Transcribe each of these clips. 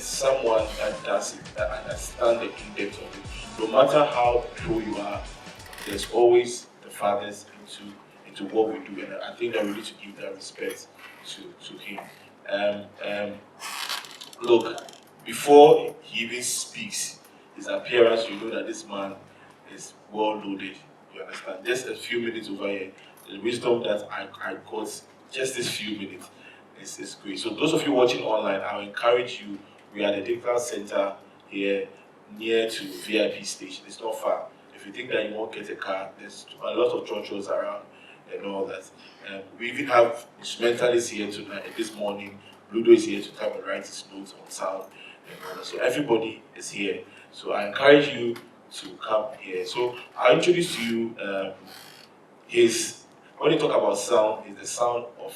Someone that does it, that understands the in-depth of it. No matter how pro you are, there's always the fathers into what we do, and I think that we need to give that respect to him. Look, before he even speaks, his appearance, you know that this man is well loaded. You understand? Just a few minutes over here, the wisdom that I got just this few minutes is great. So those of you watching online, I encourage you. We are at the digital center here near to VIP station. It's not far. If you think that you won't get a car, there's a lot of churches around and all that. We even have instrumentalists here tonight. This morning, Ludo is here to come and write his notes on sound and all that. So everybody is here. So I encourage you to come here. So I'll introduce to you when you talk about sound, is the sound of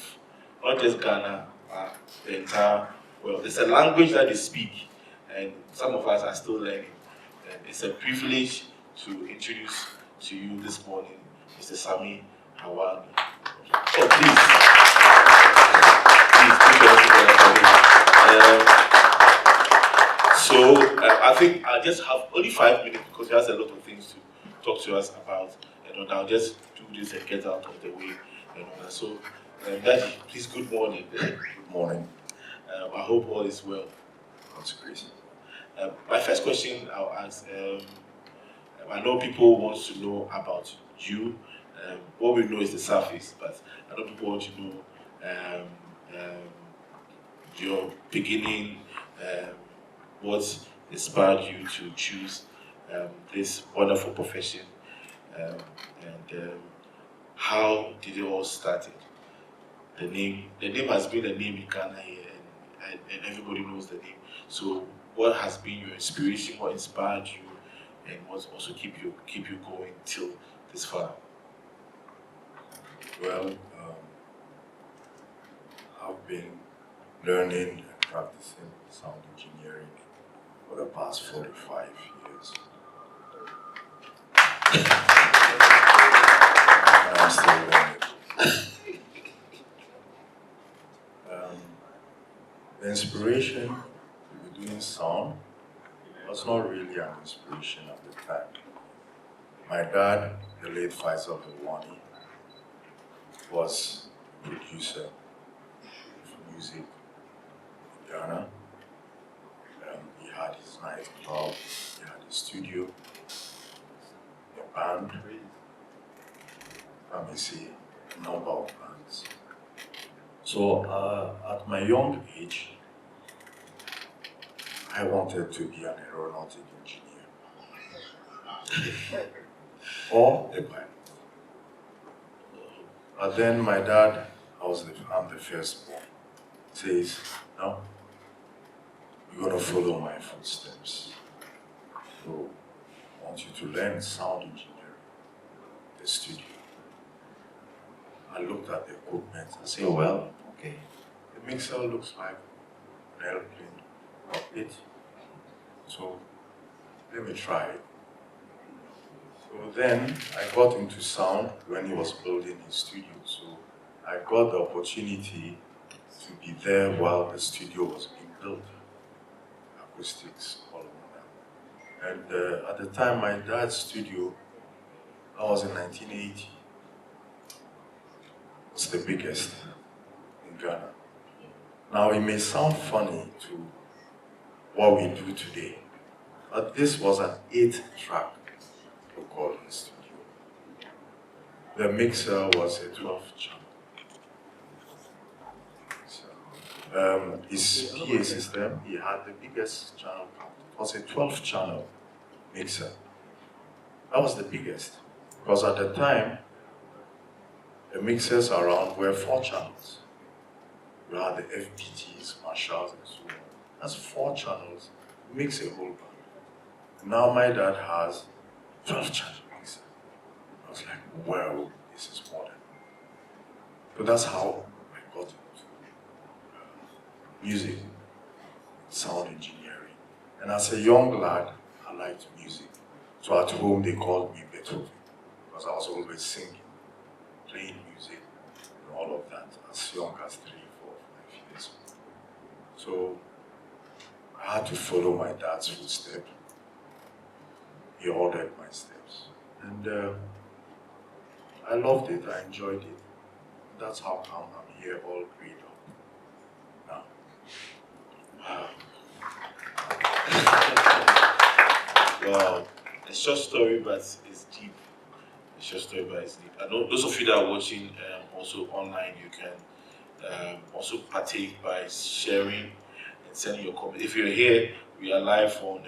not just Ghana, but the entire world. It's a language that they speak, and some of us are still learning. And it's a privilege to introduce to you this morning Mr. Sami Helwani. Oh, please. I think I just have only 5 minutes because he has a lot of things to talk to us about. And I'll just do this and get out of the way. And all that. So, Daddy, please, good morning. Good morning. I hope all is well. That's crazy. My first question I'll ask, I know people want to know about you. What we know is the surface, but I know people want to know your beginning, what inspired you to choose this wonderful profession, and how did it all start? The name has been a name in Ghana here, and everybody knows the name. So, what has been your inspiration? What inspired you, and what also keep you going till this far? Well, I've been learning and practicing sound engineering for the past 45 years. And I'm still learning. The inspiration to be doing sound was not really an inspiration at the time. My dad, the late Sami Helwani, was a producer of music in Ghana. He had his nightclub, he had a studio, a band, let me see, a number of bands. So at my young age, I wanted to be an aeronautic engineer or a pilot. But then my dad, I'm the firstborn, says, no, you're going to follow my footsteps. So I want you to learn sound engineering, the studio. I looked at the equipment and said, well, okay, the mixer looks like an airplane cockpit. So let me try it. So then I got into sound when he was building his studio. So I got the opportunity to be there while the studio was being built. Acoustics, all of that. And at the time, my dad's studio, that was in 1980, was the biggest in Ghana. Now it may sound funny to what we do today, but this was an 8-track recording studio. The mixer was a 12-channel. His PA system, he had the biggest channel count. It was a 12-channel mixer. That was the biggest. Because at the time, the mixers around were 4 channels. You had the FPTs, Marshalls, and so on. That's 4 channels, mix a whole band. Now my dad has 12-channel mixer. I was like, wow, this is modern. But that's how I got into music, sound engineering. And as a young lad, I liked music. So at home they called me Beethoven, because I was always singing, playing music, and all of that, as young as 3, 4, 5 years old. So I had to follow my dad's footsteps. He ordered my steps. And I loved it, I enjoyed it. That's how come I'm here all grayed up now. Wow. It's short story, but it's deep. It's short story, but it's deep. I know those of you that are watching also online, you can also partake by sharing and sending your comments. If you're here, we are live on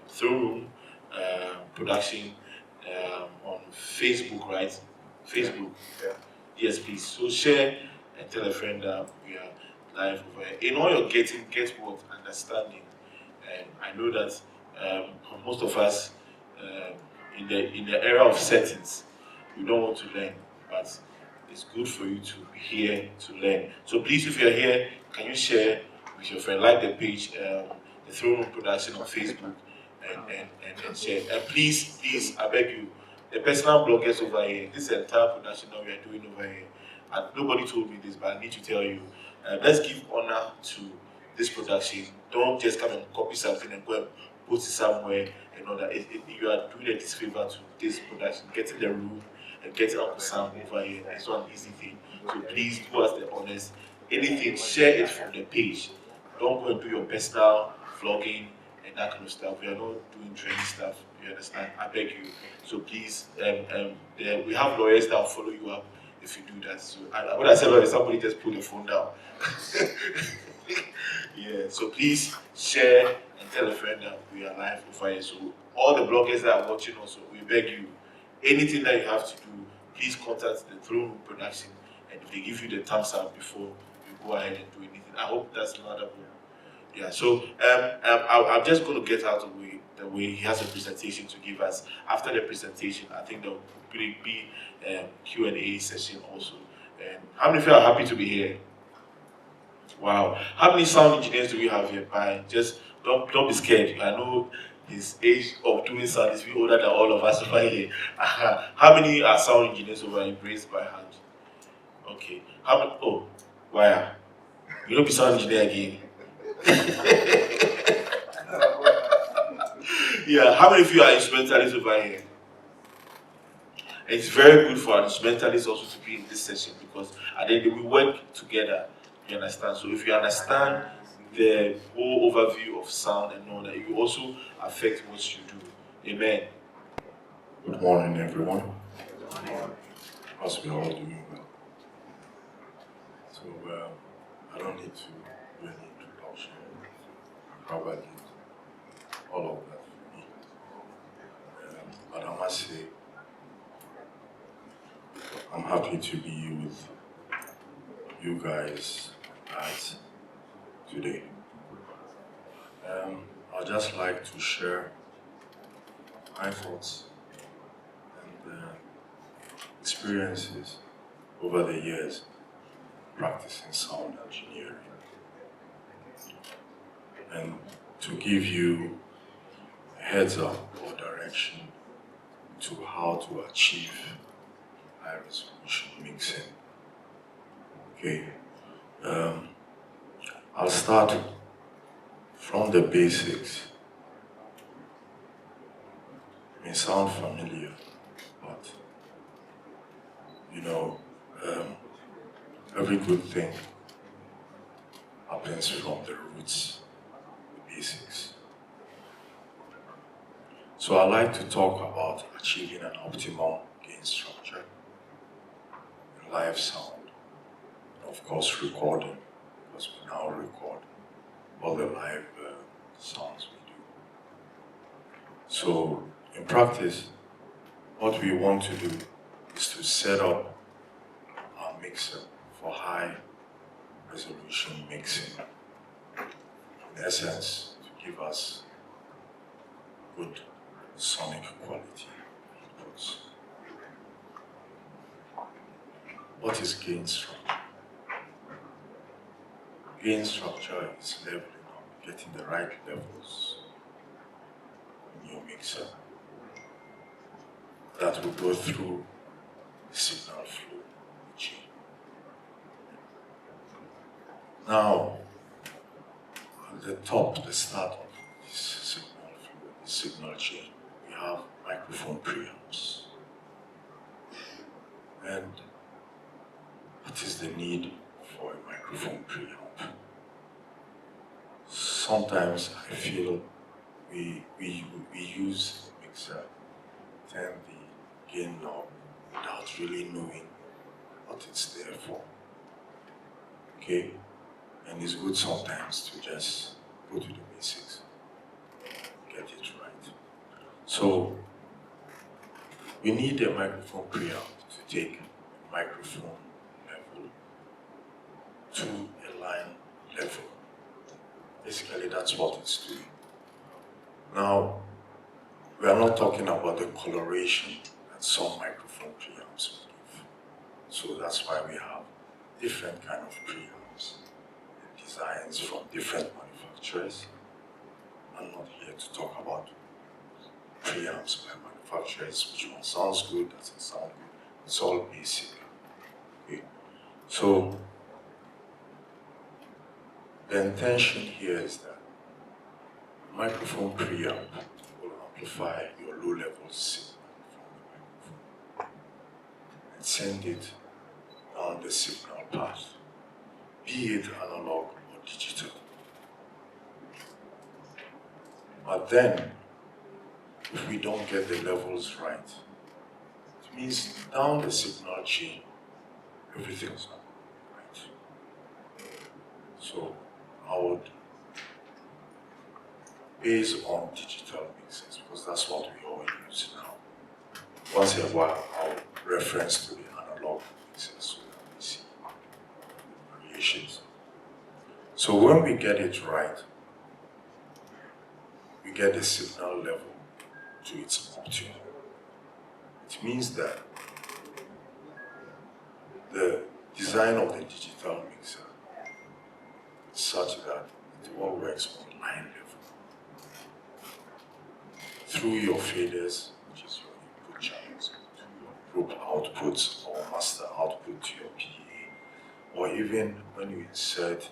Throne Room Production on Facebook, right? Facebook. Yeah. Yes, please. So share and tell a friend that we are live over here. In all you're getting, get what? Understanding. And I know that most of us in the era of settings, we don't want to learn, but it's good for you to be here to learn. So please, if you're here, can you share with your friend, like the page, the Throne Room Production on Facebook, and share. And please, I beg you, the personal bloggers over here, this entire production that we are doing over here, and nobody told me this, but I need to tell you, let's give honor to this production. Don't just come and copy something and go and post it somewhere and all that. You are doing a disfavor to this production, getting the room and getting Uncle Sam over here. It's not an easy thing. So please do us the honors. Anything, share it from the page. Don't go and do your personal vlogging and that kind of stuff. We are not doing training stuff. You understand? I beg you. So please, we have lawyers that will follow you up if you do that. So when I say lawyers, somebody just put the phone down. Yeah. So please share and tell a friend that we are live over here. So all the bloggers that are watching also, we beg you, anything that you have to do, please contact the Throne Room Production, and if they give you the thumbs up before you go ahead and do anything. I hope that's not a problem. Yeah, so I'm just going to get out of the way. He has a presentation to give us. After the presentation, I think there will be Q&A session also. And how many of you are happy to be here? Wow. How many sound engineers do we have here? Just don't be scared. I know his age of doing sound is older than all of us over here. How many are sound engineers over here? Raised by hand. Okay. How many? Oh, why? You don't be sound engineer again. Yeah, how many of you are instrumentalists over here? It's very good for instrumentalists also to be in this session, because at the end we work together. You understand? So if you understand the whole overview of sound and all that, it will also affect what you do. Amen. Good morning, everyone. As we are all doing well. So I don't need to do any introduction. Probably all of that for me. But I must say, I'm happy to be with you guys today. I'd just like to share my thoughts and experiences over the years practicing sound engineering, and to give you a heads up or direction to how to achieve high resolution mixing. Okay, I'll start from the basics. It may sound familiar, but you know, every good thing happens from the roots, the basics. So I like to talk about achieving an optimal gain structure, live sound, and of course recording, because we now record all the live sounds we do. So in practice, what we want to do is to set up our mixer for high resolution mixing. In essence, to give us good sonic quality inputs. What is gain structure? Gain structure is leveling up, getting the right levels in your mixer that will go through the signal flow chain. Now, at the top, the start of this signal flow, this signal chain, we have microphone preamps. And what is the need for a microphone preamp? Sometimes I feel we use the mixer, turn the gain knob without really knowing what it's there for. Okay? And it's good sometimes to just go to the basics, get it right. So we need a microphone preamp to take a microphone level to a line level. Basically, that's what it's doing. Now, we are not talking about the coloration that some microphone preamps will give. So that's why we have different kind of preamps and designs from different manufacturers. I'm not here to talk about preamps by manufacturers, which one sounds good, doesn't sound good. It's all basic. Okay. So the intention here is that microphone preamp will amplify your low-level signal from the microphone and send it down the signal path, be it analog or digital. But then, if we don't get the levels right, it means down the signal chain, everything's not right. So I would, based on digital mixes, because that's what we all use now, once in a while I'll reference to the analog mixes so that we see the variations. So when we get it right, we get the signal level to its optimum. It means that the design of the digital mixer is such that it all works on line level. Through your faders, which is your input channels, to your group outputs or master output to your PA, or even when you insert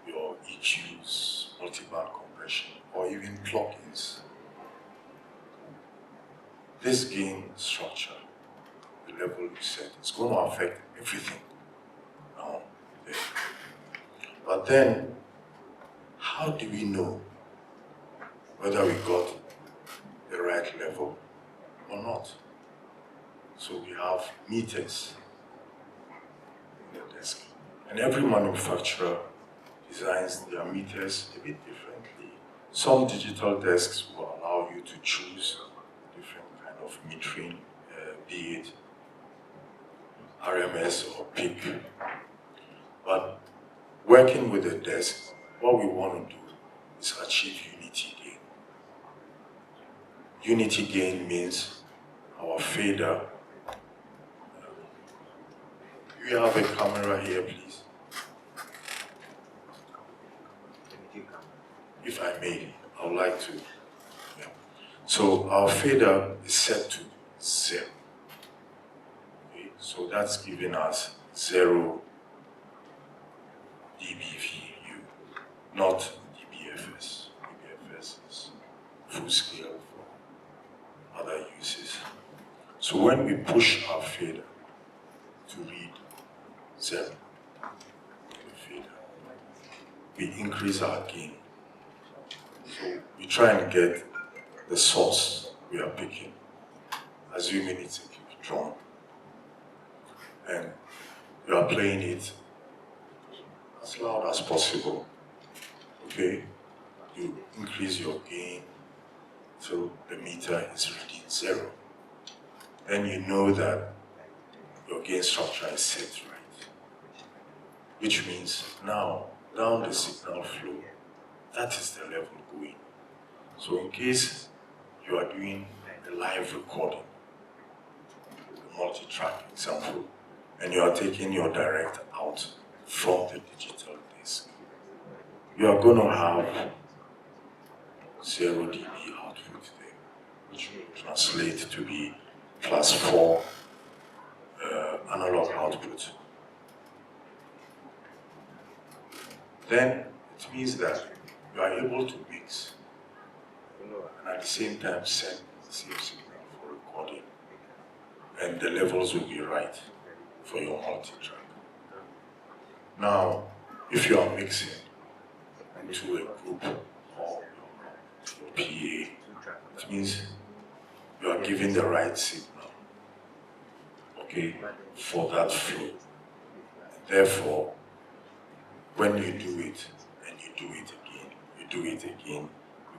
your EQs, multiband compression, or even plugins. This gain structure, the level you set, is going to affect everything down there. But then, how do we know whether we got the right level or not? So we have meters in the desk. And every manufacturer designs their meters a bit differently. Some digital desks will allow you to choose different kind of metering, be it RMS or peak. But working with the desk, what we want to do is achieve unity gain. Unity gain means our fader. You have a camera here, please. If I may, I would like to. Yeah. So our fader is set to 0. Okay? So that's giving us 0 dBVU, not dBFS. dBFS is full scale for other uses. So when we push our fader to read 0, the fader, we increase our gain. So we try and get the source we are picking, assuming it's a kick drum, and you are playing it as loud as possible. Okay? You increase your gain till the meter is reading 0. Then you know that your gain structure is set right. Which means now, down the signal flow, that is the level going. So in case you are doing a live recording, a multi-track example, and you are taking your direct out from the digital disc, you are going to have 0 dB output there, which will translate to be class 4 analog output. Then it means that you are able to mix and at the same time send the same signal for recording, and the levels will be right for your multi-track. Now, if you are mixing into a group or your PA, it means you are giving the right signal, okay, for that flow. Therefore, when you do it and you do it again,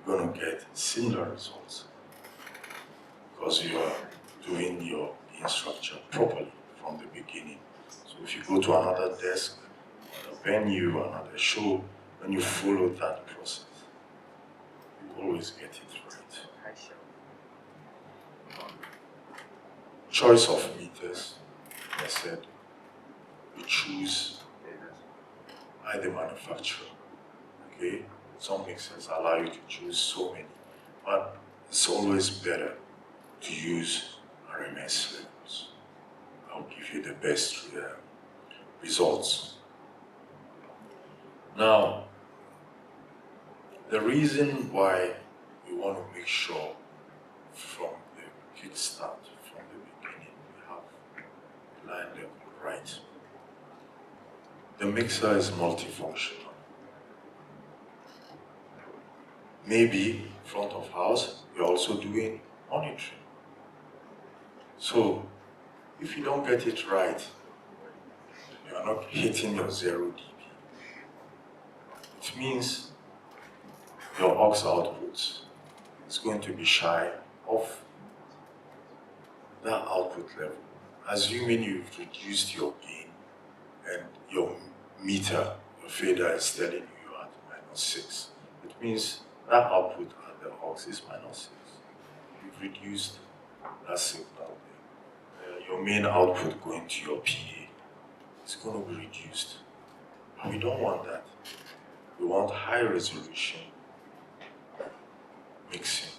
you're going to get similar results because you are doing your gain structure properly from the beginning. So if you go to another desk, another venue, another show, when you follow that process, you always get it right. Choice of meters, I said, you choose by the manufacturer. Okay, some mixers allow you to choose so many, but it's always better to use RMS levels. I'll give you the best results. Now, the reason why we want to make sure from the kickstart, from the beginning, we have line level right. The mixer is multifunctional. Maybe front of house, you're also doing monitoring. So if you don't get it right, you are not hitting your 0 dB. It means your aux output is going to be shy of that output level. Assuming you've reduced your gain and your meter, your fader is telling you you're at -6. It means that output at the aux is -6. You've reduced that signal. Your main output going to your PA is going to be reduced. And we don't want that. We want high resolution mixing.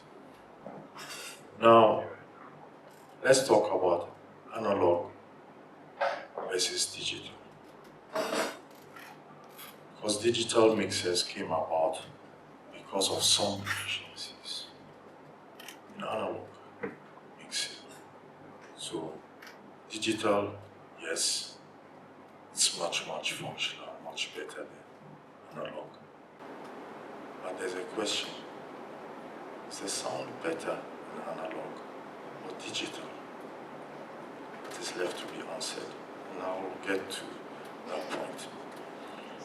Now, let's talk about analog versus digital. Because digital mixers came about because of some deficiencies in analog mixing. So digital, yes, it's much functional, much better than analog. But there's a question, is the sound better in analog or digital? That is left to be answered, and I will get to that point.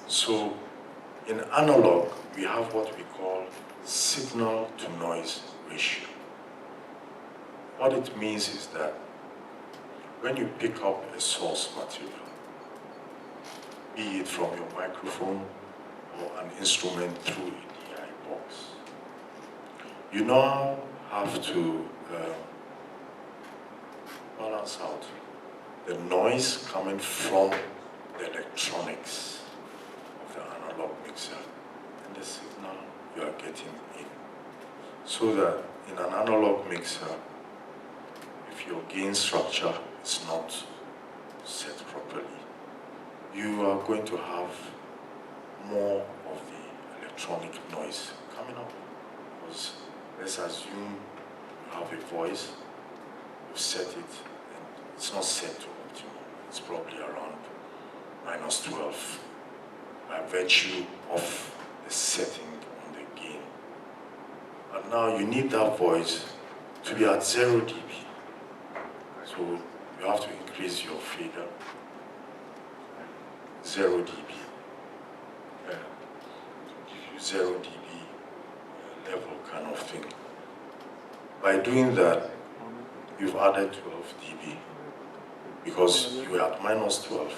So in analog, we have what we call signal to noise ratio. What it means is that when you pick up a source material, be it from your microphone or an instrument through a DI box, you now have to balance out the noise coming from the electronics of the analog mixer and the signal you are getting in. So that in an analog mixer, if your gain structure is not set properly, you are going to have more of the electronic noise coming up. Because let's assume you have a voice, you've set it, and it's not set to optimum. It's probably around -12 by virtue of the setting on the gain. And now you need that voice to be at 0 dB. So you have to increase your fader 0 dB. 0 dB level kind of thing. By doing that, you've added 12 dB because you are at minus 12.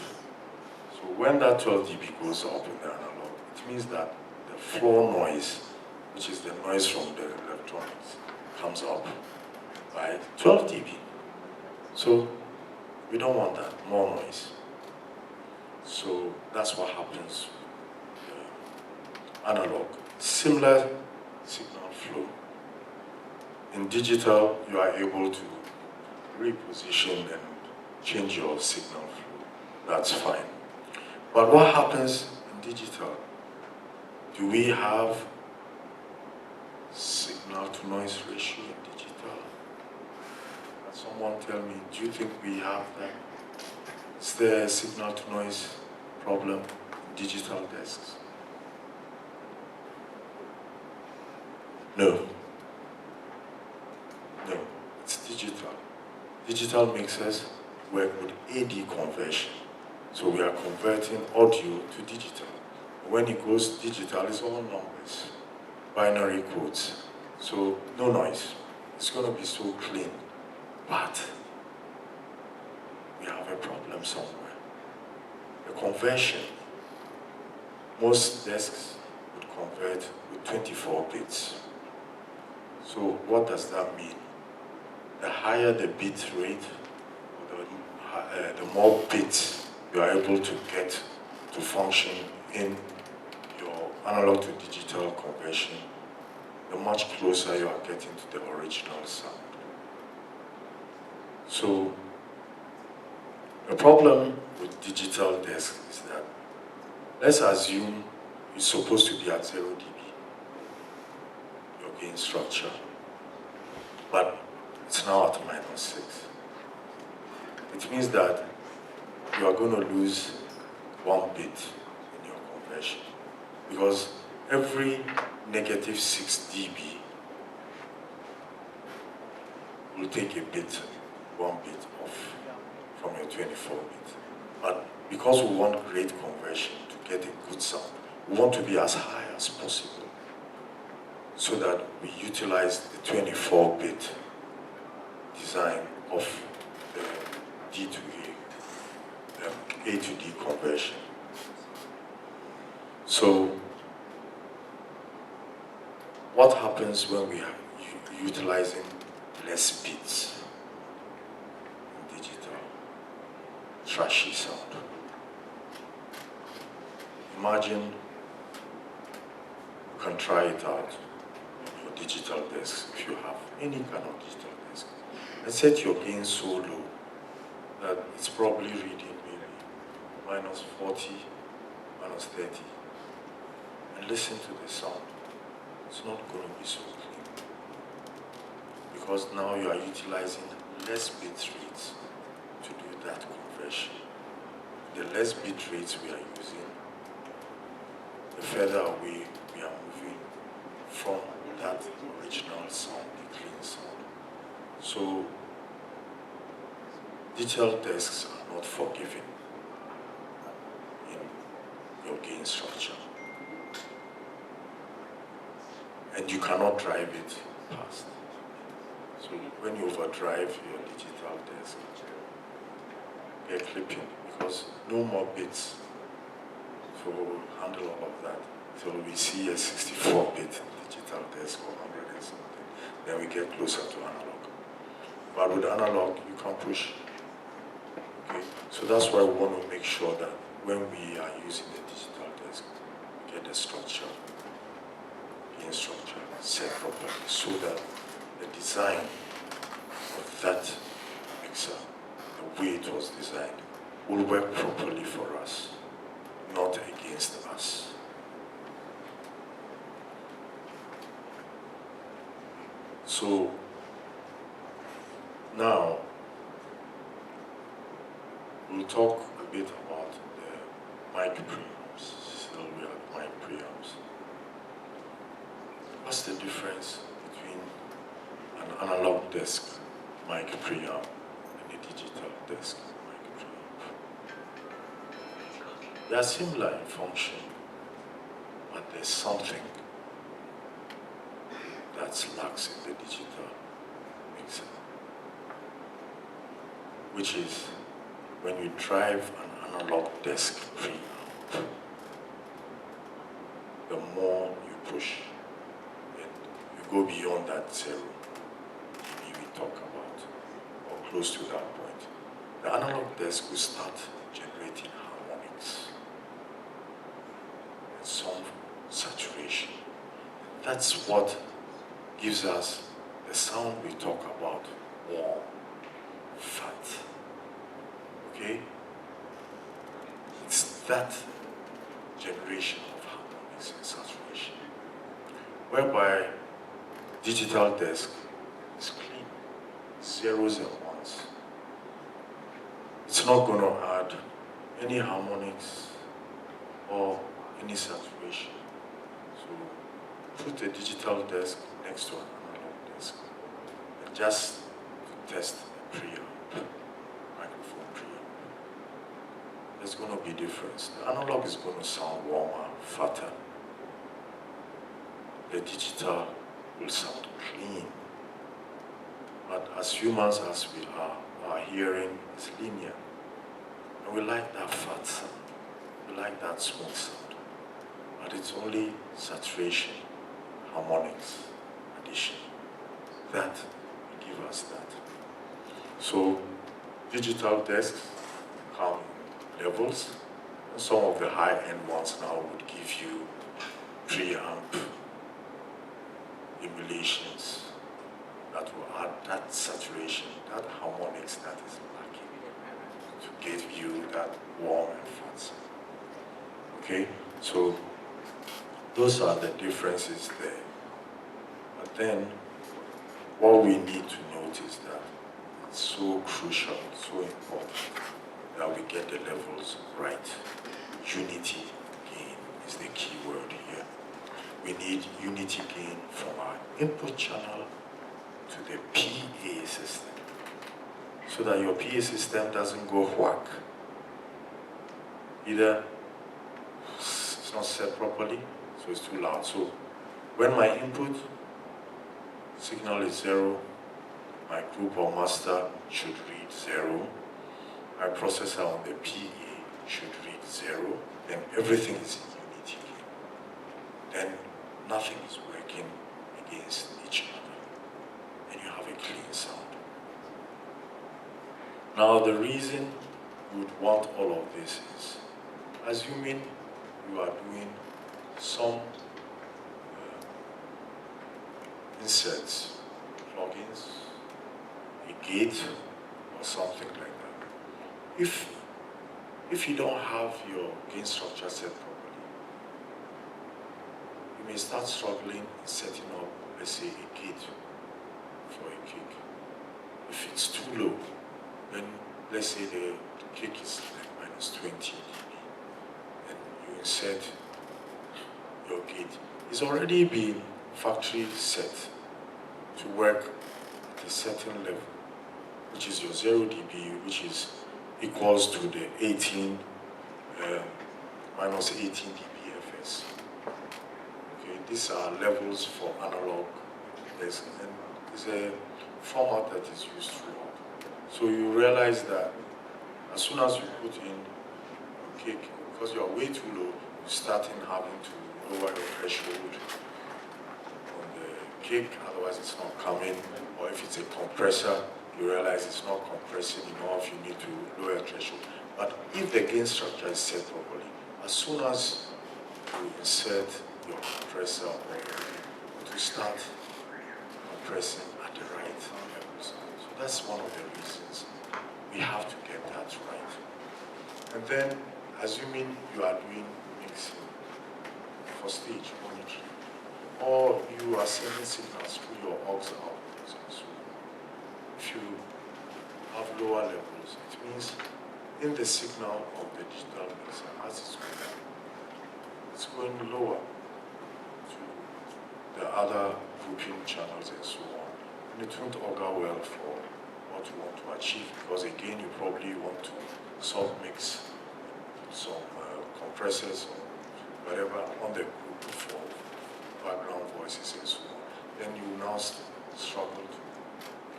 So when that 12 dB goes up in the analog, it means that the floor noise, which is the noise from the electronics, comes up by 12 dB. So we don't want that, more noise. So that's what happens analog. Similar signal flow. In digital, you are able to reposition and change your signal flow. That's fine. But what happens in digital? Do we have signal to noise ratio in digital? Can someone tell me, do you think we have that? Is there a signal to noise problem in digital desks? No. No, it's digital. Digital mixers work with AD conversion. So we are converting audio to digital. When it goes digital, it's all numbers, binary codes. So no noise. It's going to be so clean. But we have a problem somewhere. The conversion, most desks would convert with 24 bits. So what does that mean? The higher the bit rate, the more bits you are able to get to function in your analog to digital conversion, the much closer you are getting to the original sound. So the problem with digital desk is that, let's assume it's supposed to be at 0 dB, your gain structure, but it's now at minus 6. It means that you are going to lose 1 bit in your conversion, because every negative 6 dB will take a bit, 1 bit off from your 24 bit. But because we want great conversion to get a good sound, we want to be as high as possible so that we utilize the 24 bit design of the D to A to D conversion. So what happens when we are utilizing less bits in digital? Trashy sound. Imagine you can try it out on your digital desk if you have any kind of digital desk. And set your gain so low that it's probably reading maybe minus 40, minus 30. And listen to the sound. It's not going to be so clean. Because now you are utilizing less bit rates to do that conversion. The less bit rates we are using, the further away we are moving from that original sound, the clean sound. So digital desks are not forgiving in your gain structure. And you cannot drive it past. So when you overdrive your digital desk, you're clipping, because no more bits to handle all of that. So we see a 64-bit digital desk or 100 and something, then we get closer to analog. But with analog, you can push. Okay? So that's why we want to make sure that when we are using the digital desk, we get the structure, the structure set properly, so that the design of that mixer, the way it was designed, will work properly for us, not against us. So now we'll talk a bit about the mic preamps. Still we have mic preamps. What's the difference between an analog desk mic preamp and a digital desk mic preamp? They are similar in function, but there's something that lacks in the digital mixer, which is when you drive an analog desk preamp, the more you push and you go beyond that 0 dB we talk about, or close to that point, the analog desk will start generating harmonics and some saturation. That's what gives us the sound we talk about, warm, fat. Okay? It's that generation of harmonics and saturation, whereby digital desk is clean, zeros and ones. It's not going to add any harmonics or any saturation. So put a digital desk next to an analog desk and just to test the preamp, microphone preamp. There's going to be difference. The analog is going to sound warmer, fatter. The digital will sound clean. But as humans as we are, our hearing is linear. And we like that fat sound. We like that smooth sound. But it's only saturation, harmonics, addition that will give us that. So digital desks come in levels. And some of the high-end ones now would give you preamp emulations that will add that saturation, that harmonics that is lacking to give you that warm and fat sound. Okay, so those are the differences there. But then, what we need to note is that it's so crucial, so important that we get the levels right. Unity gain is the key word here. We need unity gain from our input channel to the PA system, so that your PA system doesn't go whack. Either it's not set properly, so it's too loud. So when my input signal is 0, my group or master should read 0, my processor on the PA should read 0, then everything is in unity. Then nothing is working against each other, and you have a clean sound. Now the reason you would want all of this is, assuming you are doing some inserts, plugins, a gate, or something like that. If you don't have your gain structure set properly, you may start struggling in setting up, let's say, a gate for a kick. If it's too low, then let's say the kick is like -20 dB, and you insert your gate. It's already been factory set to work at a certain level, which is your 0 dB, which is equals to the 18 minus 18 dBFS. Okay, these are levels for analog, and it's a format that is used throughout. So you realize that as soon as you put in a kick, because you are way too low, you start in having to lower your threshold on the kick, otherwise it's not coming. Or if it's a compressor, you realize it's not compressing enough, you need to lower your threshold. But if the gain structure is set properly, as soon as you insert your compressor or to start compressing at the right levels. So that's one of the reasons we have to get that right. And then, assuming you are doing mixing for stage monitoring, or you are sending signals through your aux outputs and so on. If you have lower levels, it means in the signal of the digital mixer, as it's going lower to the other grouping channels and so on. And it won't augur well for what you want to achieve, because again, you probably want to sub-mix some compressors or whatever on the group for background voices and so on. Then you will now struggle to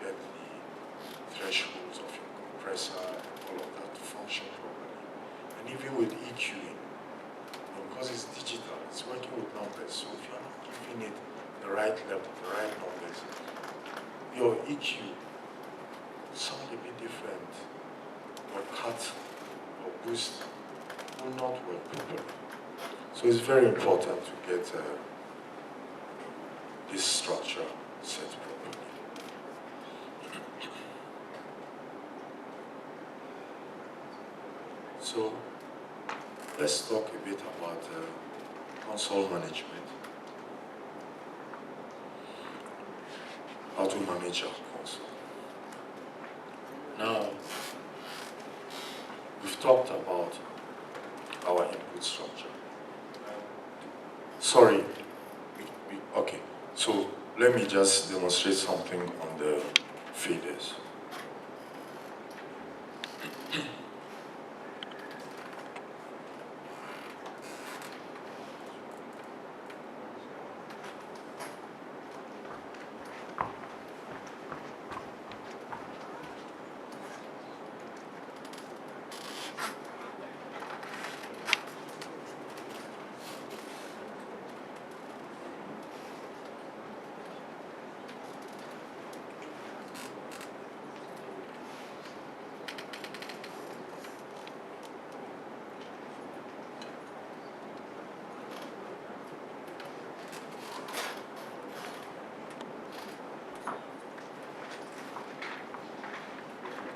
get the thresholds of your compressor and all of that to function properly. And even with EQing, because it's digital, it's working with numbers, so if you're not giving it the right level, the right numbers, your EQ will sound a bit different. Your cut or boost will not work properly. So it's very important to get this structure set properly. So let's talk a bit about console management. How to manage our console. Now, we've talked about our input structure. Sorry, okay, so let me just demonstrate something on the faders.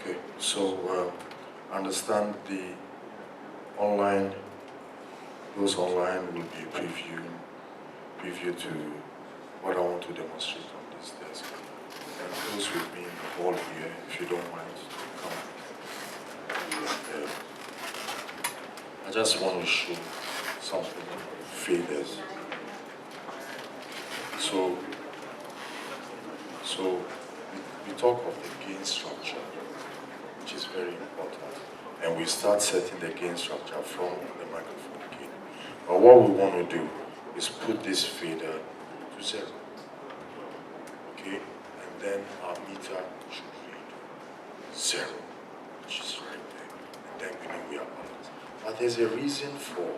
Okay, so understand the online, those online will be preview to what I want to demonstrate on this desk. And those with me in the hall here, if you don't mind, come. I just want to show something on faders. So we talk of the gain structure, which is very important. And we start setting the gain structure from the microphone gain. But what we want to do is put this fader to 0. Okay? And then our meter should read 0, which is right there. And then we know we are balanced. But there's a reason for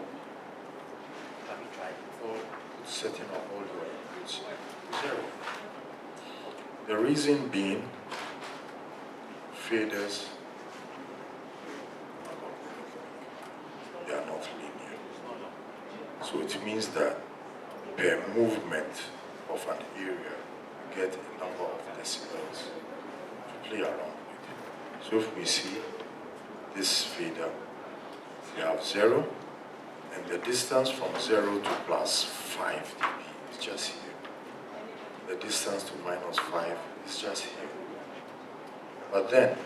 setting up all your inputs to 0. The reason being, faders they are not linear. So it means that per movement of an area, you get a number of decibels to play around with. So if we see this fader, we have 0, and the distance from 0 to plus 5 dB is just here. The distance to minus 5 is just here. But then,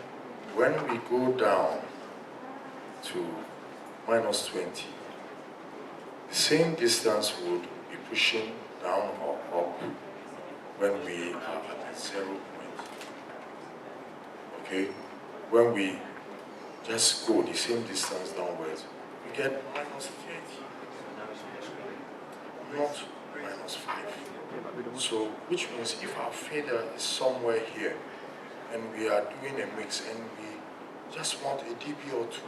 when we go down to minus 20, the same distance would be pushing down or up when we are at the 0 point. Okay? When we just go the same distance downwards, we get minus 30, not minus 5. So, which means if our fader is somewhere here, and we are doing a mix, and we just want a dB or 2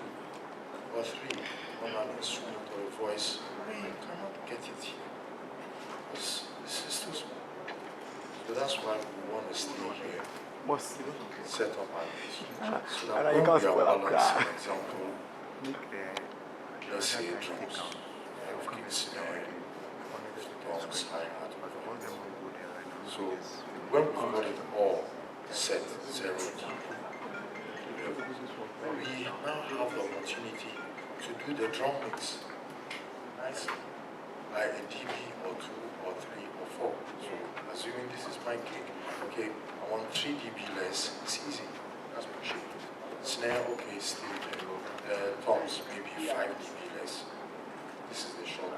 or 3 on an instrument or a voice, we cannot get it here. This is too small. So that's why we want to stay here, set up our instrument. So that when we are balancing, for example, let's say drums, kick snare, drums, hi-hat, so when we got it all set 0 dB, we now have the opportunity to do the drum mix nicely by a dB or 2 or 3 or 4. So assuming this is my gig, okay, I want 3 dB less, it's easy, that's pushing. Snare, okay, still there. Toms, maybe 5 dB less. This is the short.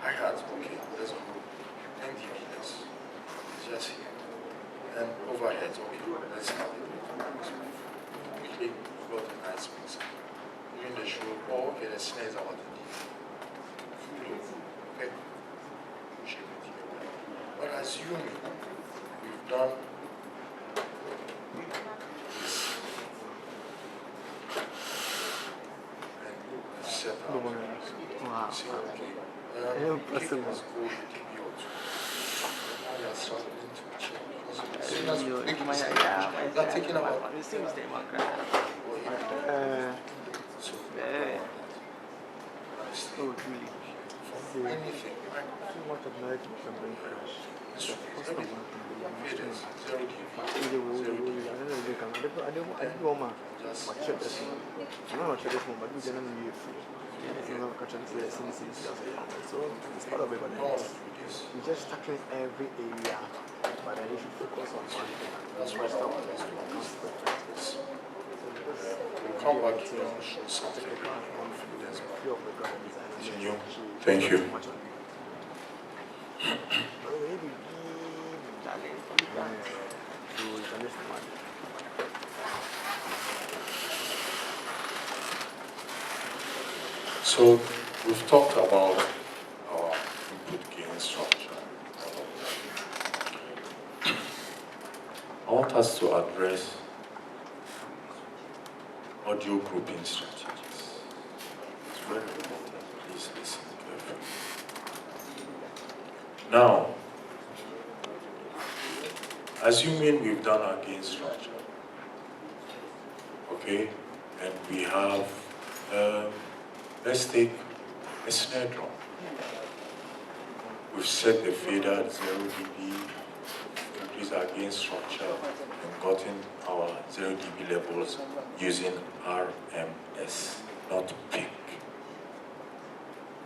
Hi-hat, okay, let's go 10 dB less. It's just here. And overheads, okay, let's have it. Quickly, we got a nice mix. During the show, oh, okay, the snare is about the dB. Okay, assuming we've done this and we've set our say, okay, kick must go with DBO2. Now you're struggling to check because as soon as you click this, you're taking about so for anything, right? We just tackling every area, but then you should focus on one thing. That's why I want us to do this. We'll come back to something confidence. Thank you. So we've talked about our input gain structure. I want us to address audio grouping strategies. It's very important. Please listen carefully. Now, assuming we've done our gain structure, okay, and we have, let's take a snare drum. We've set the fader at 0 dB, increased our gain structure, and gotten our 0 dB levels using RMS, not peak.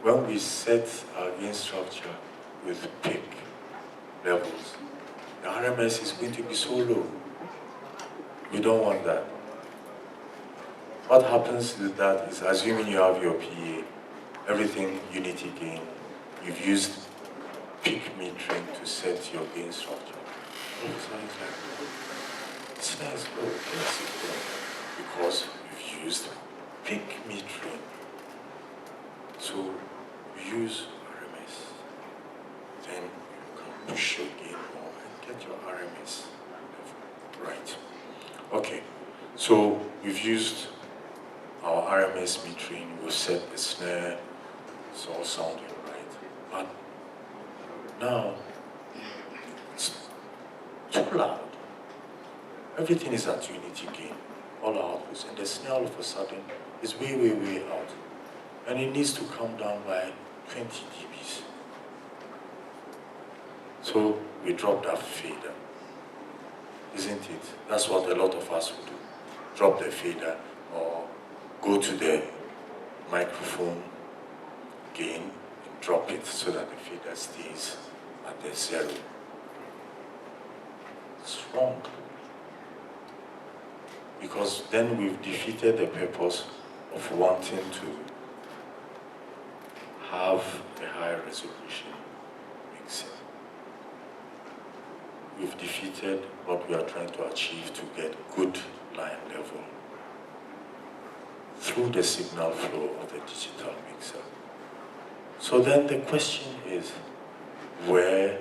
When we set our gain structure with peak levels, the RMS is going to be so low. We don't want that. What happens with that is, assuming you have your PA, everything unity gain, you've used peak metering to set your gain structure. It's nice, low, because you've used peak metering. So you use RMS, then you can push your gain more and get your RMS level. Right. Okay. So we've used our RMS metering, we've set the snare, it's all sounding right. But now it's too loud. Everything is at unity gain, all our outputs, and the snare all of a sudden is way, way, way out. And it needs to come down by 20 dBs. So we drop that fader, isn't it? That's what a lot of us would do. Drop the fader or go to the microphone gain and drop it so that the fader stays at the 0. It's wrong. Because then we've defeated the purpose of wanting to have a higher resolution mixing. We've defeated what we are trying to achieve to get good line level through the signal flow of the digital mixer. So then the question is, where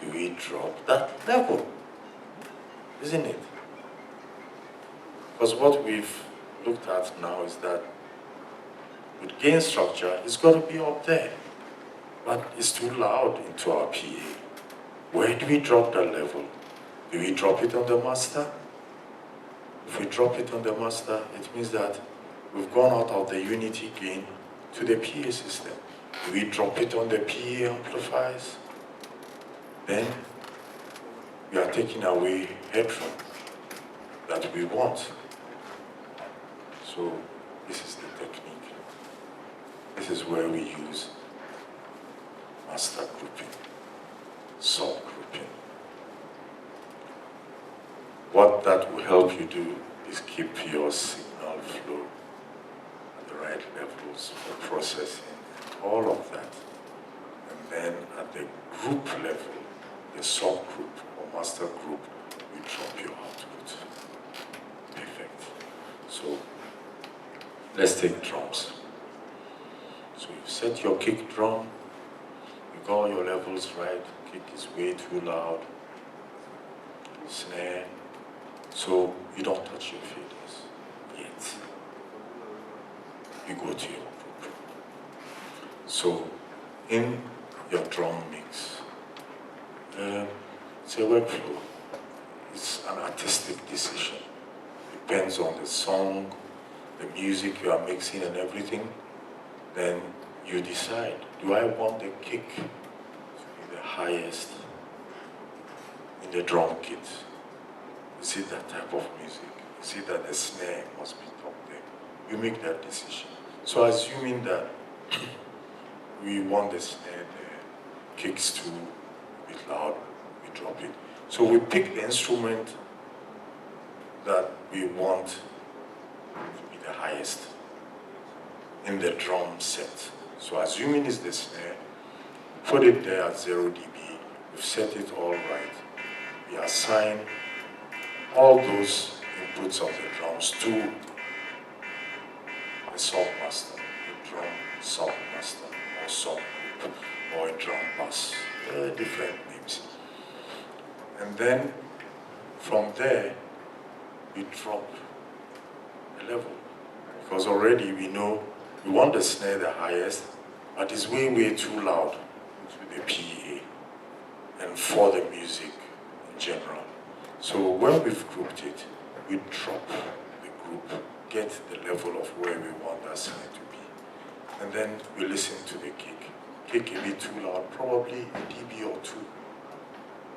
do we drop that level? Isn't it? Because what we've looked at now is that with gain structure, it's got to be up there. But it's too loud into our PA. Where do we drop that level? Do we drop it on the master? If we drop it on the master, it means that we've gone out of the unity gain to the PA system. Do we drop it on the PA amplifiers? Then we are taking away headroom that we want. So this is the technique. This is where we use master grouping, sub grouping. What that will help you do is keep your signal flow at the right levels for processing, all of that. And then at the group level, the subgroup or master group, you drop your output. Perfect. So let's take drums. So you set your kick drum, you got all your levels right, kick is way too loud, snare, so you don't touch your faders yet. You go to your group. So in your drum mix, it's a workflow. It's an artistic decision. Depends on the song, the music you are mixing and everything. Then you decide, do I want the kick to be the highest in the drum kit? Is it that type of music? Is it that the snare must be top there? You make that decision. So assuming that we want the snare, the kicks to be loud, we drop it. So we pick the instrument that we want to be the highest in the drum set. So assuming it's the snare, put it there at 0 dB, we've set it all right. We assign all those inputs of the drums to a sub master, a drum sub master, or sub group, or a drum bus, different names. And then from there, we drop a level. Because already we know we want the snare the highest, but it's way, way too loud to the PA and for the music in general. So when we've grouped it, we drop the group, get the level of where we want that snare to be. And then we listen to the kick. Kick a bit too loud, probably a dB or two.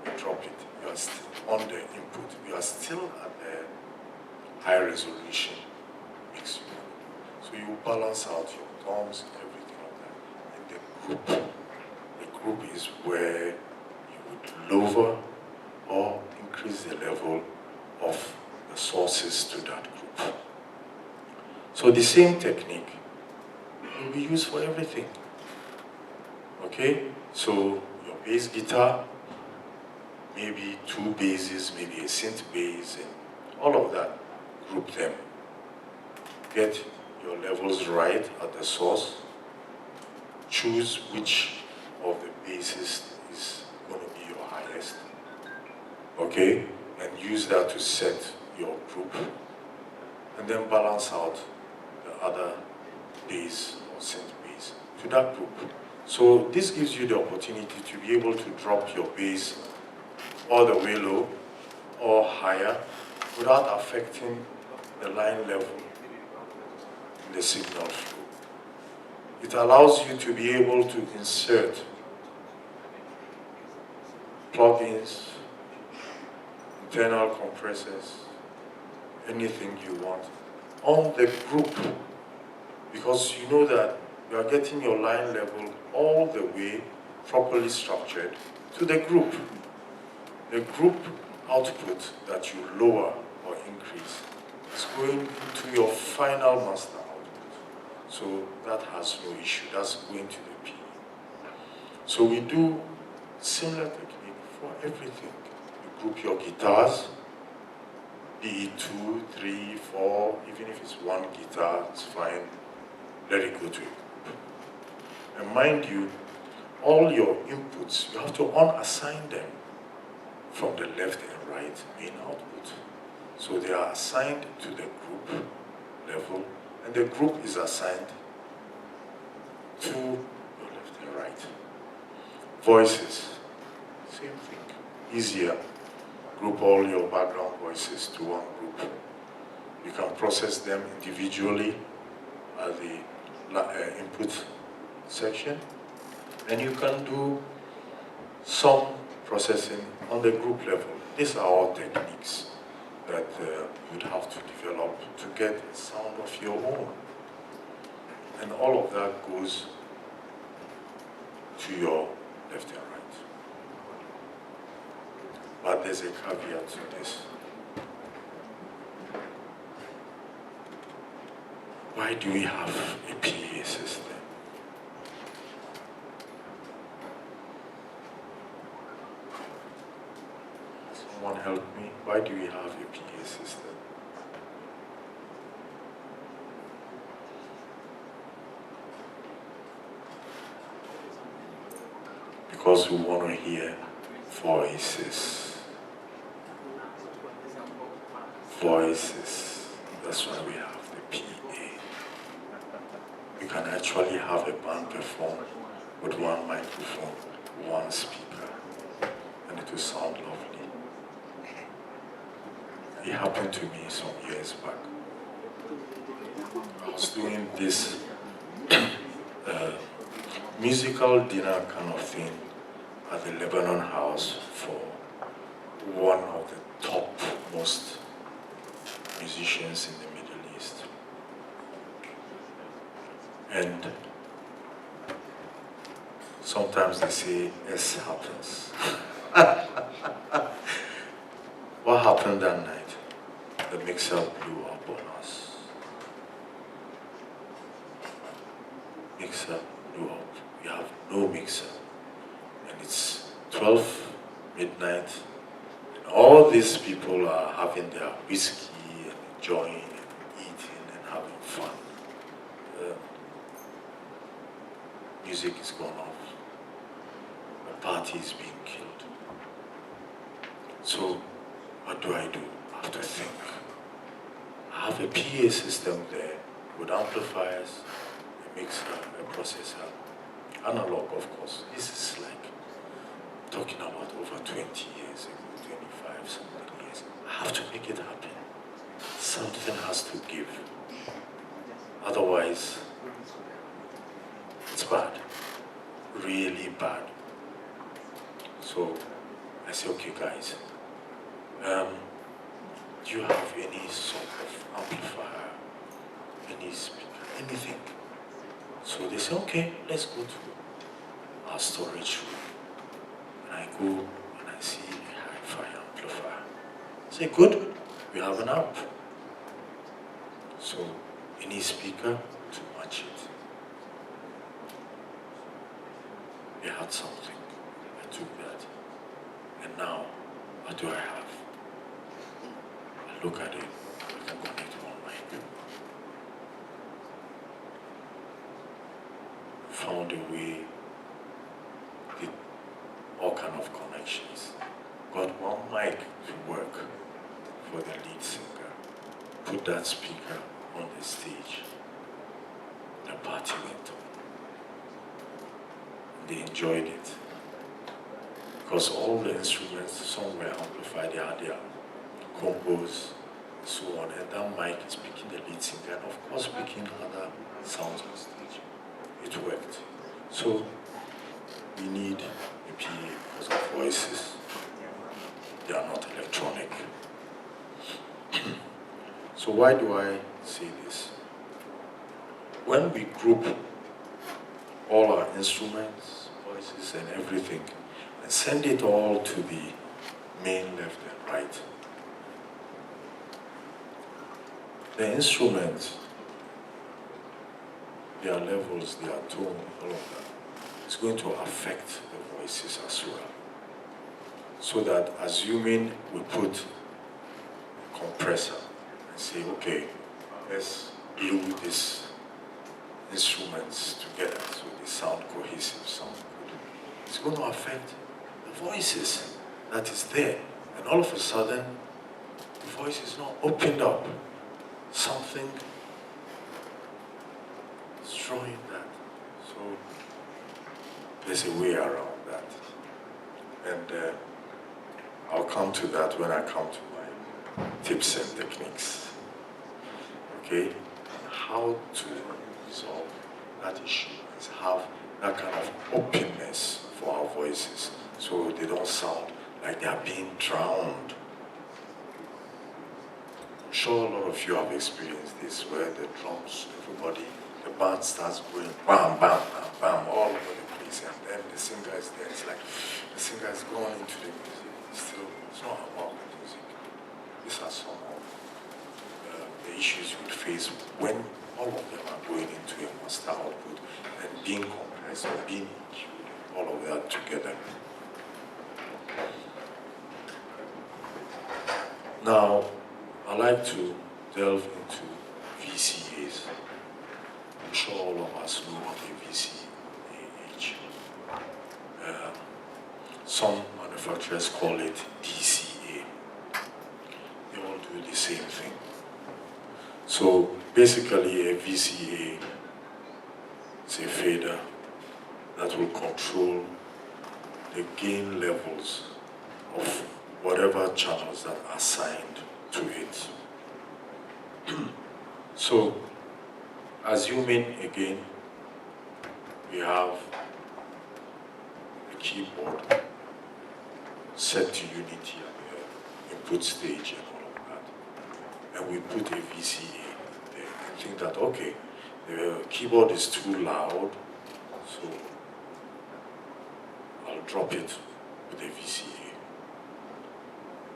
We drop it. You are still on the input. We are still at the high resolution mix. So you balance out your tones, everything like that. And the group is where you would lower or increase the level of the sources to that group. So the same technique will be used for everything. Okay? So your bass guitar, maybe two basses, maybe a synth bass, and all of that, group them. Get your levels right at the source. Choose which of the basses is going to be your highest. Okay? And use that to set your group. And then balance out the other bass or synth bass to that group. So this gives you the opportunity to be able to drop your bass all the way low or higher without affecting the line level in the signal flow. It allows you to be able to insert plugins, internal compressors, anything you want on the group, because you know that you are getting your line level all the way properly structured to the group. The group output that you lower or increase is going into your final master output. So that has no issue, that's going to the P. So we do similar technique for everything. You group your guitars, be it 2, 3, 4, even if it's one guitar, it's fine. Let it go to a group. And mind you, all your inputs, you have to unassign them from the left and right main output. So they are assigned to the group level, and the group is assigned to your left and right. Voices, same thing, easier. Group all your background voices to one group. You can process them individually at the input section, and you can do some processing on the group level. These are all techniques that you'd have to develop to get a sound of your own. And all of that goes to your left and right. But there's a caveat to this. Why do we have a PA system? Someone help me. Why do we have a PA system? because we want to hear voices. Voices. That's why we have the PA. We can actually have a band perform with one microphone, one speaker, and it will sound lovely. It happened to me some years back. I was doing this musical dinner kind of thing at the Lebanon House for one of the top-most musicians in the Middle East. And sometimes they say, S happens. What happened that night? The mixer blew up on us. Mixer blew up. We have no mixer. And it's 12 midnight. And all these people are having their whiskey and enjoying and eating and having fun. Music is gone off. The party is being killed. So, what do? I have to think. I have a PA system there with amplifiers, a mixer, a processor, analog, of course. This is like talking about over 20 years ago, 25 something years. I have to make it happen. Something has to give. Otherwise, it's bad. Really bad. So I say, okay guys, do you have any sort of amplifier, any speaker, anything? So they say, okay, let's go to our storage room. And I go and I see a hi-fi amplifier. I say, good, we have an amp. So any speaker to match it. They had something. I took that. And now, what do I have? I look at it. I can connect one mic. Found a way. Did all kind of connections. Got one mic to work for the lead singer. Put that speaker on the stage. The party went on. They enjoyed it. Because all the instruments, some were amplified, they had their combos, and so on. And that mic is picking the lead singer, and of course picking other sounds on stage. It worked. So we need a PA because of voices. They are not electronic. So why do I say this? When we group all our instruments, voices and everything, and send it all to the main left and right, the instruments, their levels, their tone, all of that, is going to affect the voices as well. So that, assuming we put a compressor and say, okay, let's glue these instruments together so they sound cohesive, sound good. It's going to affect the voices that is there. And all of a sudden, the voice is not opened up. Something destroying that. So there's a way around that. And I'll come to that when I come to my tips and techniques. Okay? How to resolve that issue is have that kind of openness for our voices so they don't sound like they are being drowned. I'm sure a lot of you have experienced this where the drums, everybody, the band starts going bam, bam, bam, bam, all over the place, and then the singer is there. It's like the singer is going into the music. It's not about the music. These are some of the issues you would face when all of them are going into a master output and being compressed or being EQ'd, all of that together. Now, I like to delve into VCAs. I'm sure all of us know what a VCA is. Some manufacturers call it DCA. They all do the same thing. So basically a VCA is a fader that will control the gain levels of whatever channels that are assigned to it. So, assuming again, we have a keyboard set to unity at the input stage and all of that, and we put a VCA there and think that, okay, the keyboard is too loud, so I'll drop it with a VCA.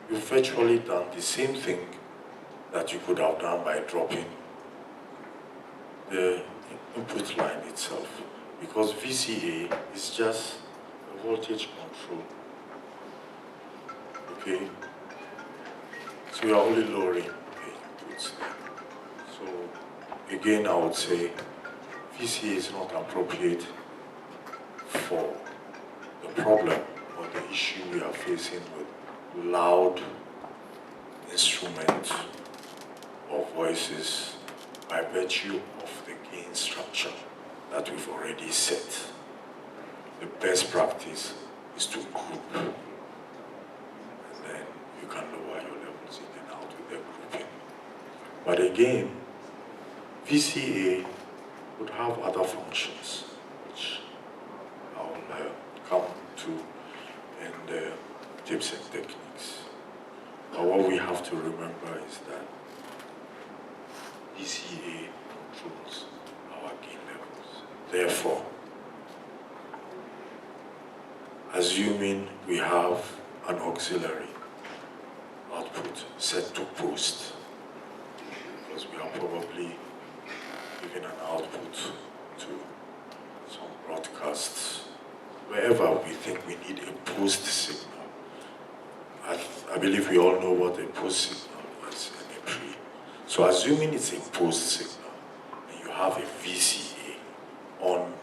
You've virtually done the same thing that you could have done by dropping the input line itself, because VCA is just a voltage control. Okay? So you're only lowering the inputs there. So again, I would say VCA is not appropriate for the problem or the issue we are facing with loud instruments or voices by virtue of the gain structure that we've already set. The best practice is to group, and then you can lower your levels in and out with the grouping. But again, VCA would have other functions, which I'll come to in the tips and techniques. But what we have to remember is that VCA controls our gain levels. Therefore, assuming we have an auxiliary output set to post, because we are probably giving an output to some broadcasts, wherever we think we need a post signal. I believe we all know what a post signal is and a pre. So assuming it's a post signal, and you have a VCA on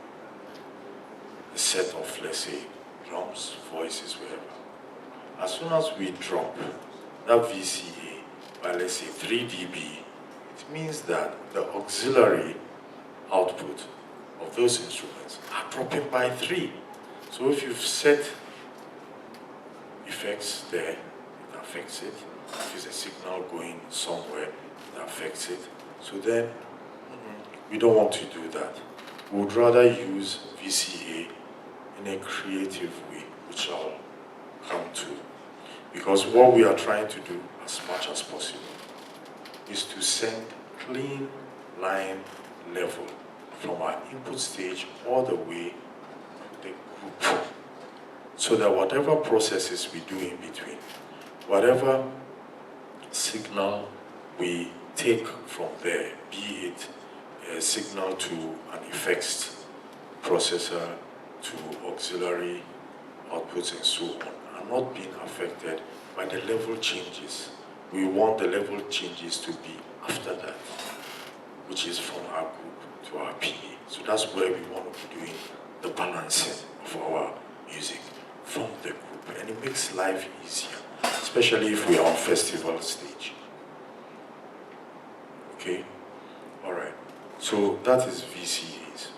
a set of, let's say, drums, voices, wherever. As soon as we drop that VCA by, let's say, 3 dB, it means that the auxiliary output of those instruments are dropping by 3. So if you've set effects there, it affects it. If it's a signal going somewhere, it affects it. So then, we don't want to do that. We would rather use VCA in a creative way, which I'll come to. Because what we are trying to do as much as possible is to send clean line level from our input stage all the way to the group. So that whatever processes we do in between, whatever signal we take from there, be it a signal to an effects processor, to auxiliary outputs and so on, are not being affected by the level changes. We want the level changes to be after that, which is from our group to our PA. So that's where we want to be doing the balancing of our music from the group. And it makes life easier, especially if we are on festival stage. Okay? Alright. So that is VCAs.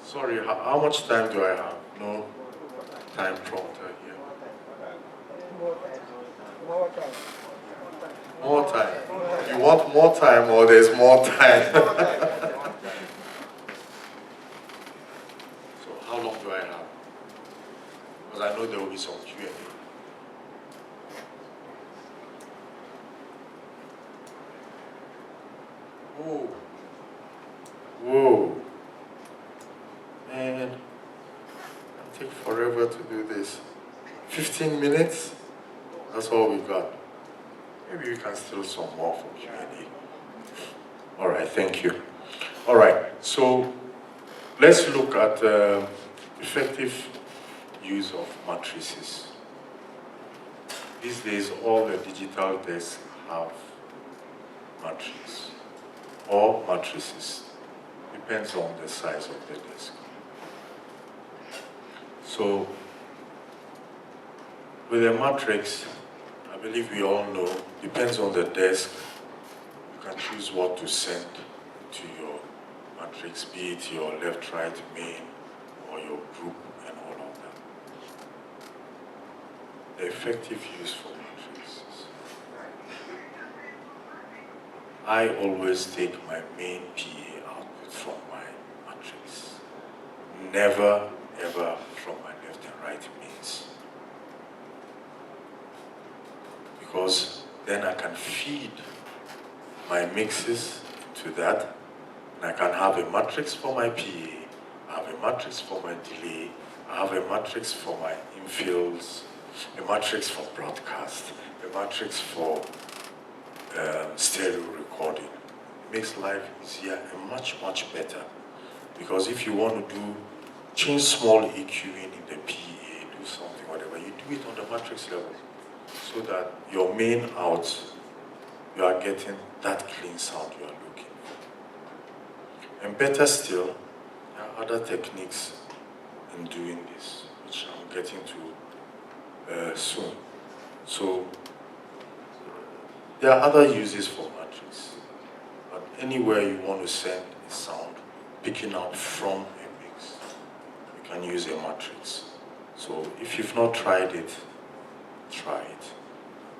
Sorry, how much time do I have? No time prompter here. More time. You want more time or there's more time? So how long do I have? Because I know there will be some Q&A. Whoa. Whoa. Man, it'll take forever to do this. 15 minutes? That's all we got. Maybe we can steal some more from Q&A. All right, thank you. All right, so let's look at effective use of matrices. These days, all the digital desks have matrices or matrices. Depends on the size of the desk. So with a matrix, I believe we all know, depends on the desk. You can choose what to send to your matrix, be it your left, right, main, or your group, and all of that. The effective use for matrices. I always take my main PA output from my matrix. Never, ever from my left and right mains. Because then I can feed my mixes to that, and I can have a matrix for my PA, I have a matrix for my delay, I have a matrix for my infills, a matrix for broadcast, a matrix for stereo recording. It makes life easier and much, much better. Because if you want to change small EQing in the PA, do something, whatever, you do it on the matrix level, so that your main out, you are getting that clean sound you are looking for. And better still, there are other techniques in doing this, which I'm getting to soon. So there are other uses for matrix, but anywhere you want to send a sound, picking up from a mix, you can use a matrix. So if you've not tried it, try it.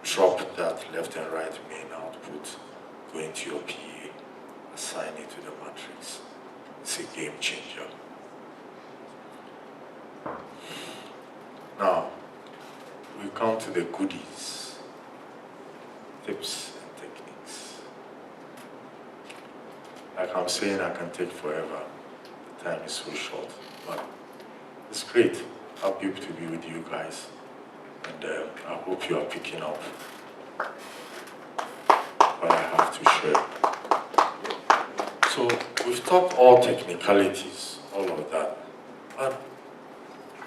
Drop that left and right main output, go into your PA, assign it to the matrix. It's a game changer. Now, we come to the goodies, tips and techniques. Like I'm saying, I can take forever. The time is so short, but it's great. Happy to be with you guys. And I hope you are picking up what I have to share. So we've talked all technicalities, all of that. But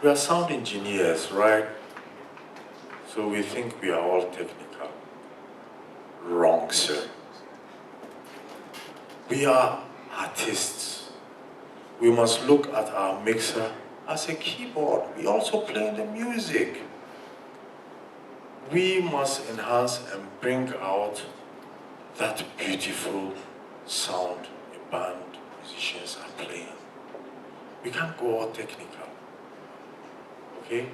we are sound engineers, right? So we think we are all technical. Wrong, sir. We are artists. We must look at our mixer as a keyboard. We also play the music. We must enhance and bring out that beautiful sound a band musicians are playing. We can't go all technical, okay?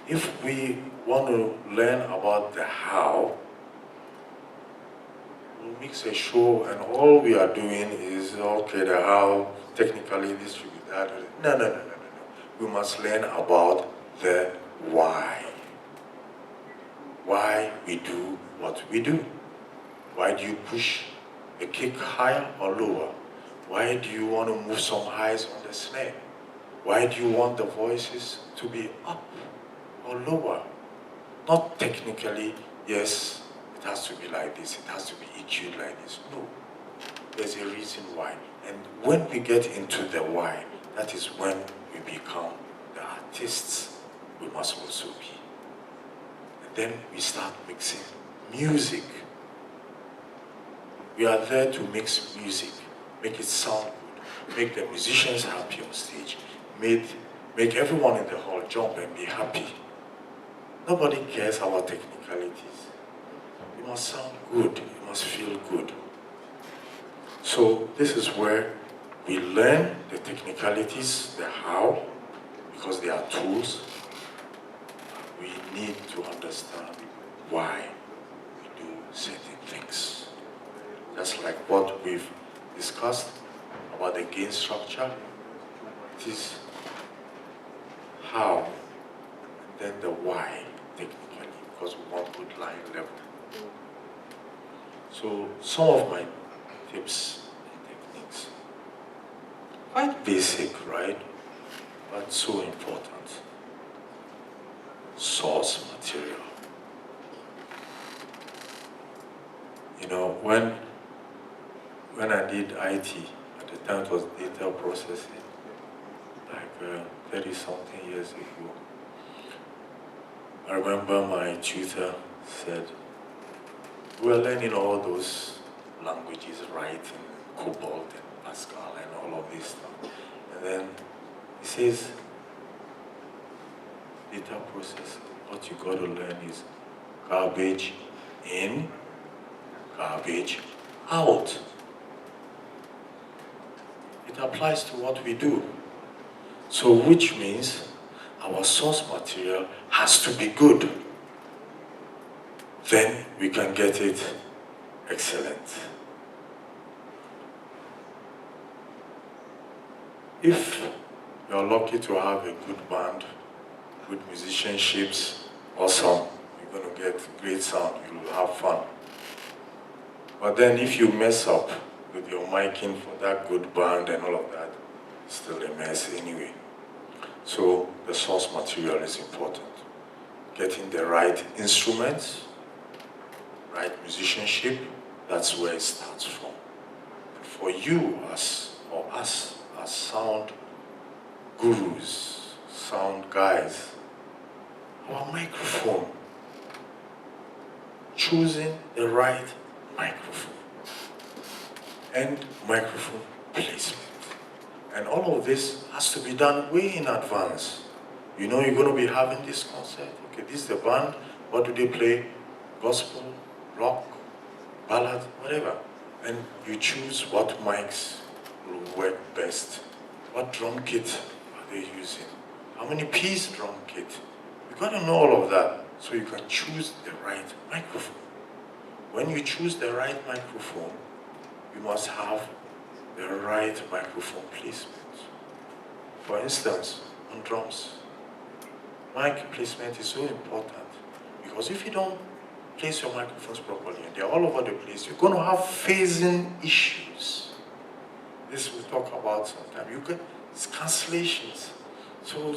If we want to learn about the how, we'll mix a show and all we are doing is, okay, the how, technically this should be that. No. We must learn about the why. Why we do what we do. Why do you push a kick higher or lower? Why do you want to move some highs on the snare? Why do you want the voices to be up or lower? Not technically, yes, it has to be like this, it has to be EQ'd like this. No, there's a reason why. And when we get into the why, that is when we become the artists we must also be. Then we start mixing music. We are there to mix music, make it sound good, make the musicians happy on stage, make everyone in the hall jump and be happy. Nobody cares about technicalities. It must sound good, it must feel good. So this is where we learn the technicalities, the how, because they are tools. We need to understand why we do certain things. Just like what we've discussed about the gain structure. It is how, and then the why, technically, because we want good line level. So some of my tips and techniques, quite basic, right? But so important. Source material. You know, when I did IT, at the time it was data processing, like 30-something years ago, I remember my tutor said, we were learning all those languages, right, and Cobalt and Pascal and all of this stuff. And then he says, data processing. What you got to learn is garbage in, garbage out. It applies to what we do. So which means our source material has to be good. Then we can get it excellent. If you're lucky to have a good band, good musicianships, awesome. You're going to get great sound, you'll have fun. But then if you mess up with your miking for that good band and all of that, it's still a mess anyway. So the source material is important. Getting the right instruments, right musicianship, that's where it starts from. For you or us as sound gurus, sound guys, our microphone, choosing the right microphone and microphone placement. And all of this has to be done way in advance. You know you're going to be having this concert. Okay, this is the band. What do they play? Gospel, rock, ballad, whatever. And you choose what mics will work best. What drum kit are they using? How many piece drum kit? You got to know all of that so you can choose the right microphone. When you choose the right microphone, you must have the right microphone placement. For instance, on drums, mic placement is so important because if you don't place your microphones properly and they're all over the place, you're going to have phasing issues. This we'll talk about sometime. You get cancellations. So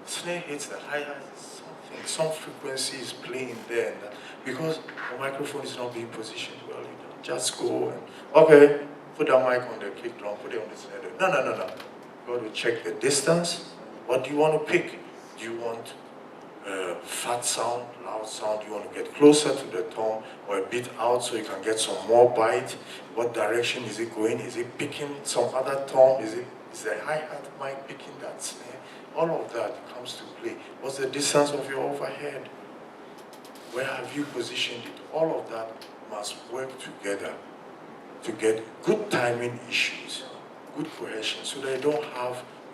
snare hits the hi-hat, something, some frequency is playing there and that. Because the microphone is not being positioned well, you don't just go and, okay, put that mic on the kick drum, put it on the snare. No. You got to check the distance. What do you want to pick? Do you want fat sound, loud sound? Do you want to get closer to the tom or a bit out so you can get some more bite? What direction is it going? Is it picking some other tom? Is the hi-hat mic picking that snare? All of that comes to play. What's the distance of your overhead? Where have you positioned it? All of that must work together to get good timing issues, good cohesion, so that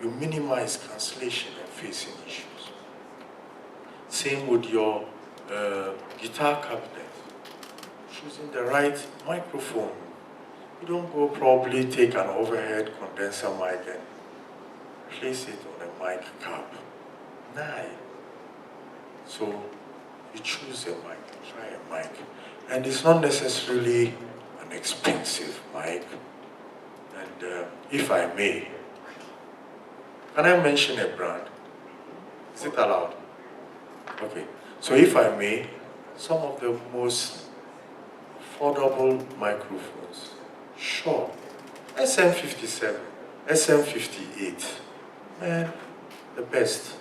you minimize cancellation and phasing issues. Same with your guitar cabinet. Choosing the right microphone. You don't go probably take an overhead condenser mic and place it on a mic cap. Nah. So you choose a mic, try a mic. And it's not necessarily an expensive mic. And if I may, can I mention a brand? Is it allowed? Okay. So if I may, some of the most affordable microphones, sure, SM57, SM58, man, the best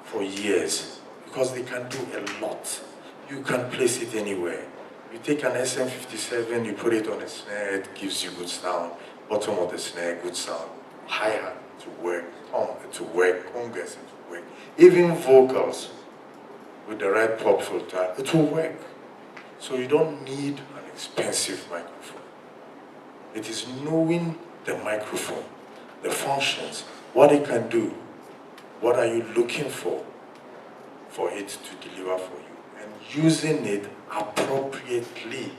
for years because they can do a lot. You can place it anywhere. You take an SM57, you put it on a snare, it gives you good sound. Bottom of the snare, good sound. Hi-hat to work, tom to work, congas to work. Even vocals with the right pop filter, it will work. So you don't need an expensive microphone. It is knowing the microphone, the functions, what it can do, what are you looking for it to deliver for you, and using it appropriately.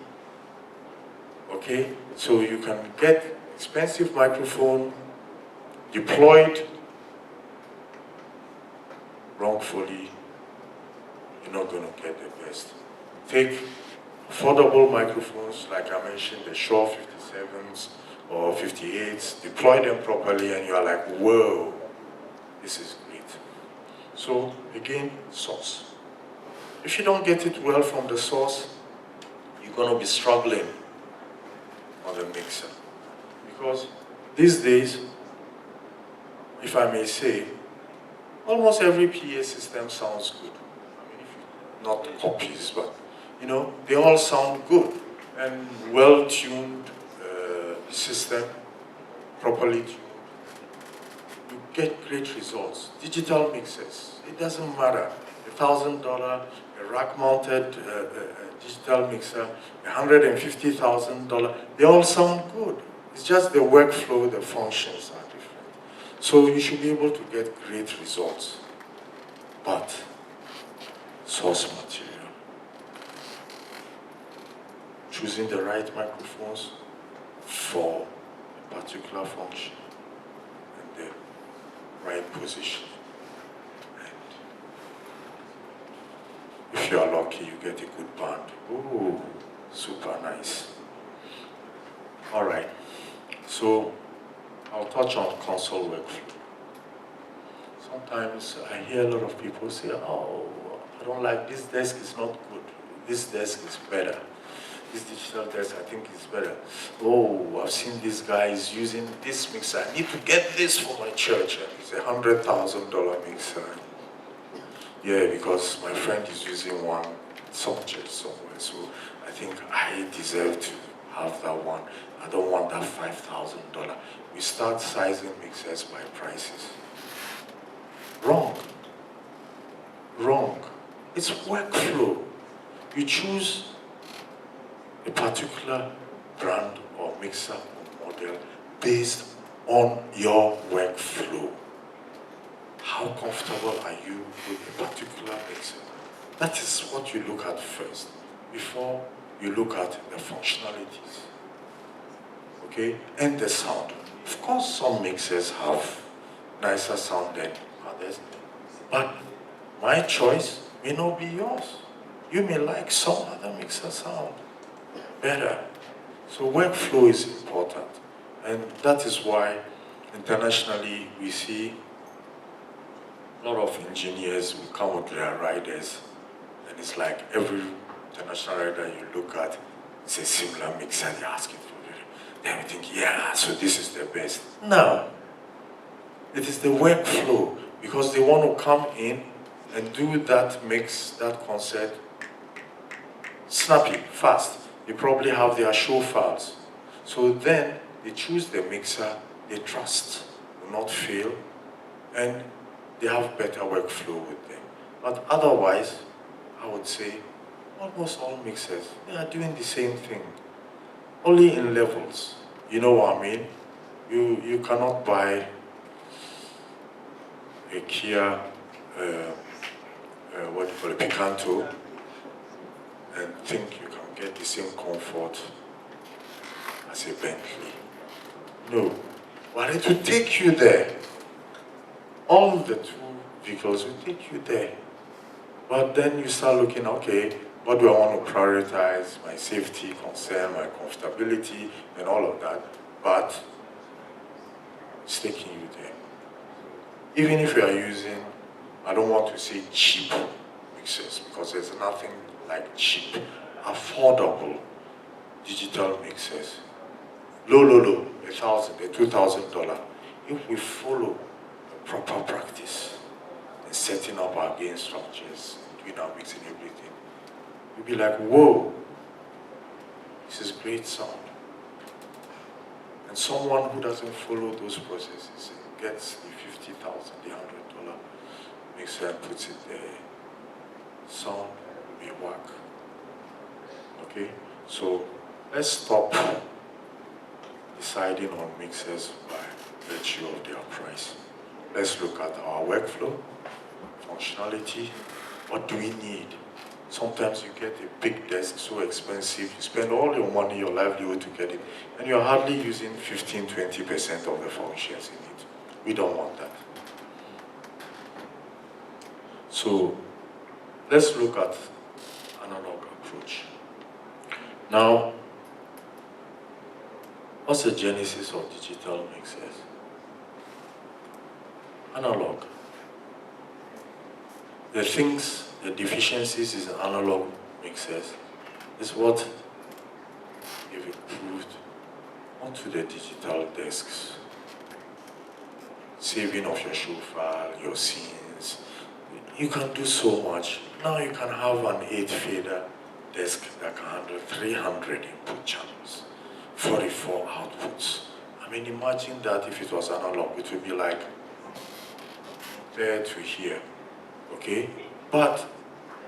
Okay? So you can get expensive microphone deployed wrongfully, you're not going to get the best. Take affordable microphones, like I mentioned, the Shaw 57s or 58s, deploy them properly and you're like, whoa, this is great. So again, source. If you don't get it well from the source, you're going to be struggling on the mixer. Because these days, if I may say, almost every PA system sounds good. I mean, not copies, but you know, they all sound good and well-tuned system, properly tuned. you get great results. Digital mixers, it doesn't matter. $1,000, a rack-mounted digital mixer, $150,000, they all sound good. It's just the workflow, the functions are different. So you should be able to get great results. But source material, choosing the right microphones for a particular function and the right position. And if you are lucky, you get a good band. Ooh, super nice. All right, so I'll touch on console workflow. Sometimes I hear a lot of people say, oh, I don't like this desk, is not good. This desk is better. This digital desk, I think is better. Oh, I've seen this guy is using this mixer. I need to get this for my church. And it's $100,000 mixer. Yeah, because my friend is using one some church somewhere. So I think I deserve to have that one. I don't want that $5,000. We start sizing mixers by prices. Wrong. Wrong. It's workflow. You choose a particular brand or mixer or model based on your workflow. How comfortable are you with a particular mixer? That is what you look at first, before you look at the functionalities. Okay? And the sound. Of course, some mixers have nicer sound than others, but my choice may not be yours. You may like some other mixer sound better. So workflow is important, and that is why internationally we see a lot of engineers will come with their riders, and it's like every international rider you look at, it's a similar mixer, they're asking for it. Then we think, yeah, so this is the best. No. It is the workflow, because they want to come in and do that mix, that concert, snappy, fast. They probably have their show files. So then they choose the mixer they trust, will not fail, and they have better workflow with them. But otherwise, I would say almost all mixers, they are doing the same thing, only in levels. You know what I mean? You cannot buy a Kia, what do you call it, Picanto, and think you can get the same comfort as a Bentley. No, but it will take you there. All the two vehicles will take you there. But then you start looking, okay, what do I want to prioritize? My safety concern, my comfortability, and all of that. But it's taking you there. Even if you are using, I don't want to say cheap mixers, because there's nothing like cheap, affordable digital mixers. Low, $1,000, $2,000. If we follow the proper practice and setting up our gain structures, doing our mixing, everything, you'll be like, whoa, this is great sound. And someone who doesn't follow those processes gets the $50,000, the $100 mixer and puts it there. Sound may work. Okay? So let's stop deciding on mixers by virtue of their price. Let's look at our workflow, functionality. What do we need? Sometimes you get a big desk, so expensive, you spend all your money, your livelihood to get it, and you're hardly using 15-20% of the functions in it. We don't want that. So let's look at analog approach. Now, what's the genesis of digital mixers? Analog. The deficiencies in analog mixers is what you've improved onto the digital desks. Saving of your show file, your scenes. You can do so much. Now you can have an 8-fader desk that can handle 300 input channels, 44 outputs. I mean, imagine that if it was analog, it would be like there to here, okay? But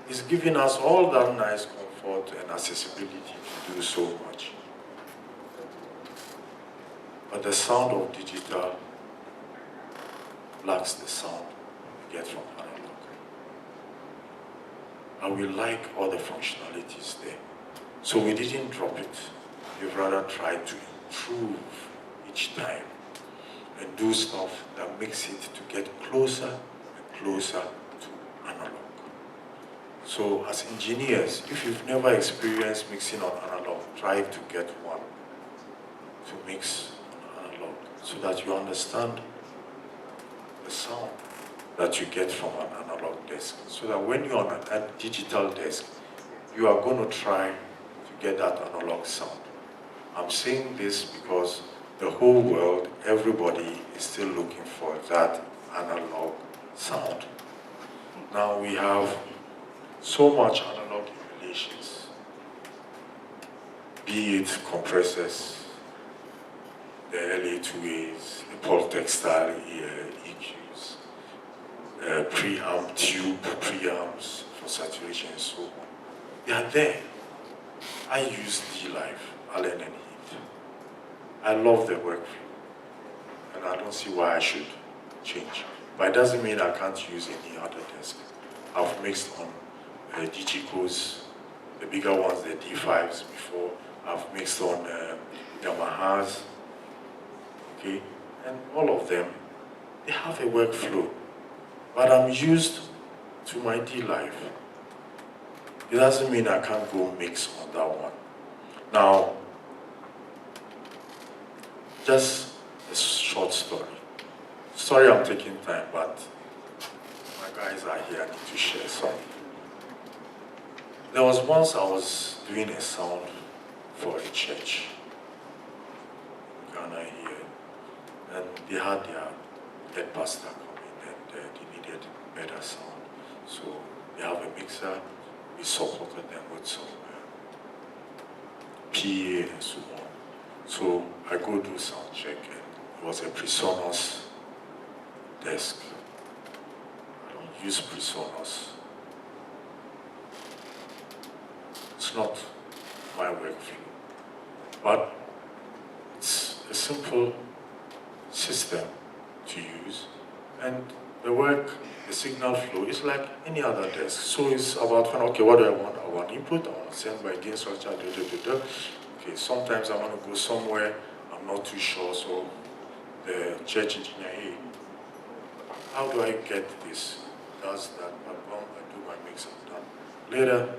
it's giving us all that nice comfort and accessibility to do so much. But the sound of digital lacks the sound you get from analog. And we like all the functionalities there. So we didn't drop it. We've rather tried to improve each time and do stuff that makes it to get closer and closer to analog. So as engineers, if you've never experienced mixing on analog, try to get one to mix on analog so that you understand the sound that you get from an analog desk. So that when you're on a digital desk, you are going to try to get that analog sound. I'm saying this because the whole world, everybody is still looking for that analog sound. Now we have so much analog emulations, be it compressors, the LA2As, the Pultec style EQs, preamp tube preamps for saturation and so on. They are there. I use D-Live, Allen and Heath. I love the workflow, and I don't see why I should change. But it doesn't mean I can't use any other desk. I've mixed on Digicos, the bigger ones, the D5s before. I've mixed on Yamahas, okay? And all of them, they have a workflow. But I'm used to my D-Live. It doesn't mean I can't go mix on that one. Now, just a short story. Sorry I'm taking time, but my guys are here, I need to share something. There was once I was doing a sound for a church in Ghana here, and they had their head pastor come in and they needed better sound. So they have a mixer, we supported them with some PA and so on. So I go do sound check, and it was a PreSonus desk. I don't use PreSonus. It's not my workflow, but it's a simple system to use, and the signal flow is like any other desk. So it's about, okay, what do I want? I want input, I want to send by gain structure, Okay, sometimes I want to go somewhere, I'm not too sure, so the church engineer, hey, how do I get this? Does that, I do my mix and done. Later,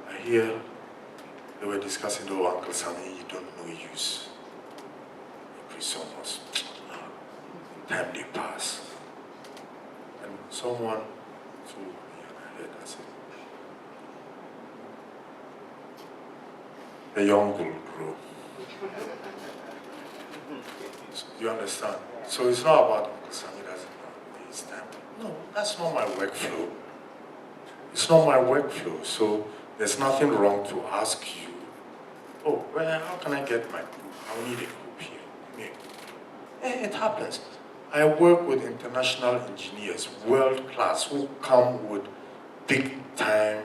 I hear they were discussing, oh, Uncle Sami, you don't know use PreSonus. Time they pass. And someone told me, and I heard, I said, the young will grow. So, you understand? So it's not about Uncle Sami doesn't know his time. No, that's not my workflow. It's not my workflow. So there's nothing wrong to ask you, oh, well, how can I get my group? I need a group here. It happens. I work with international engineers, world class, who come with big time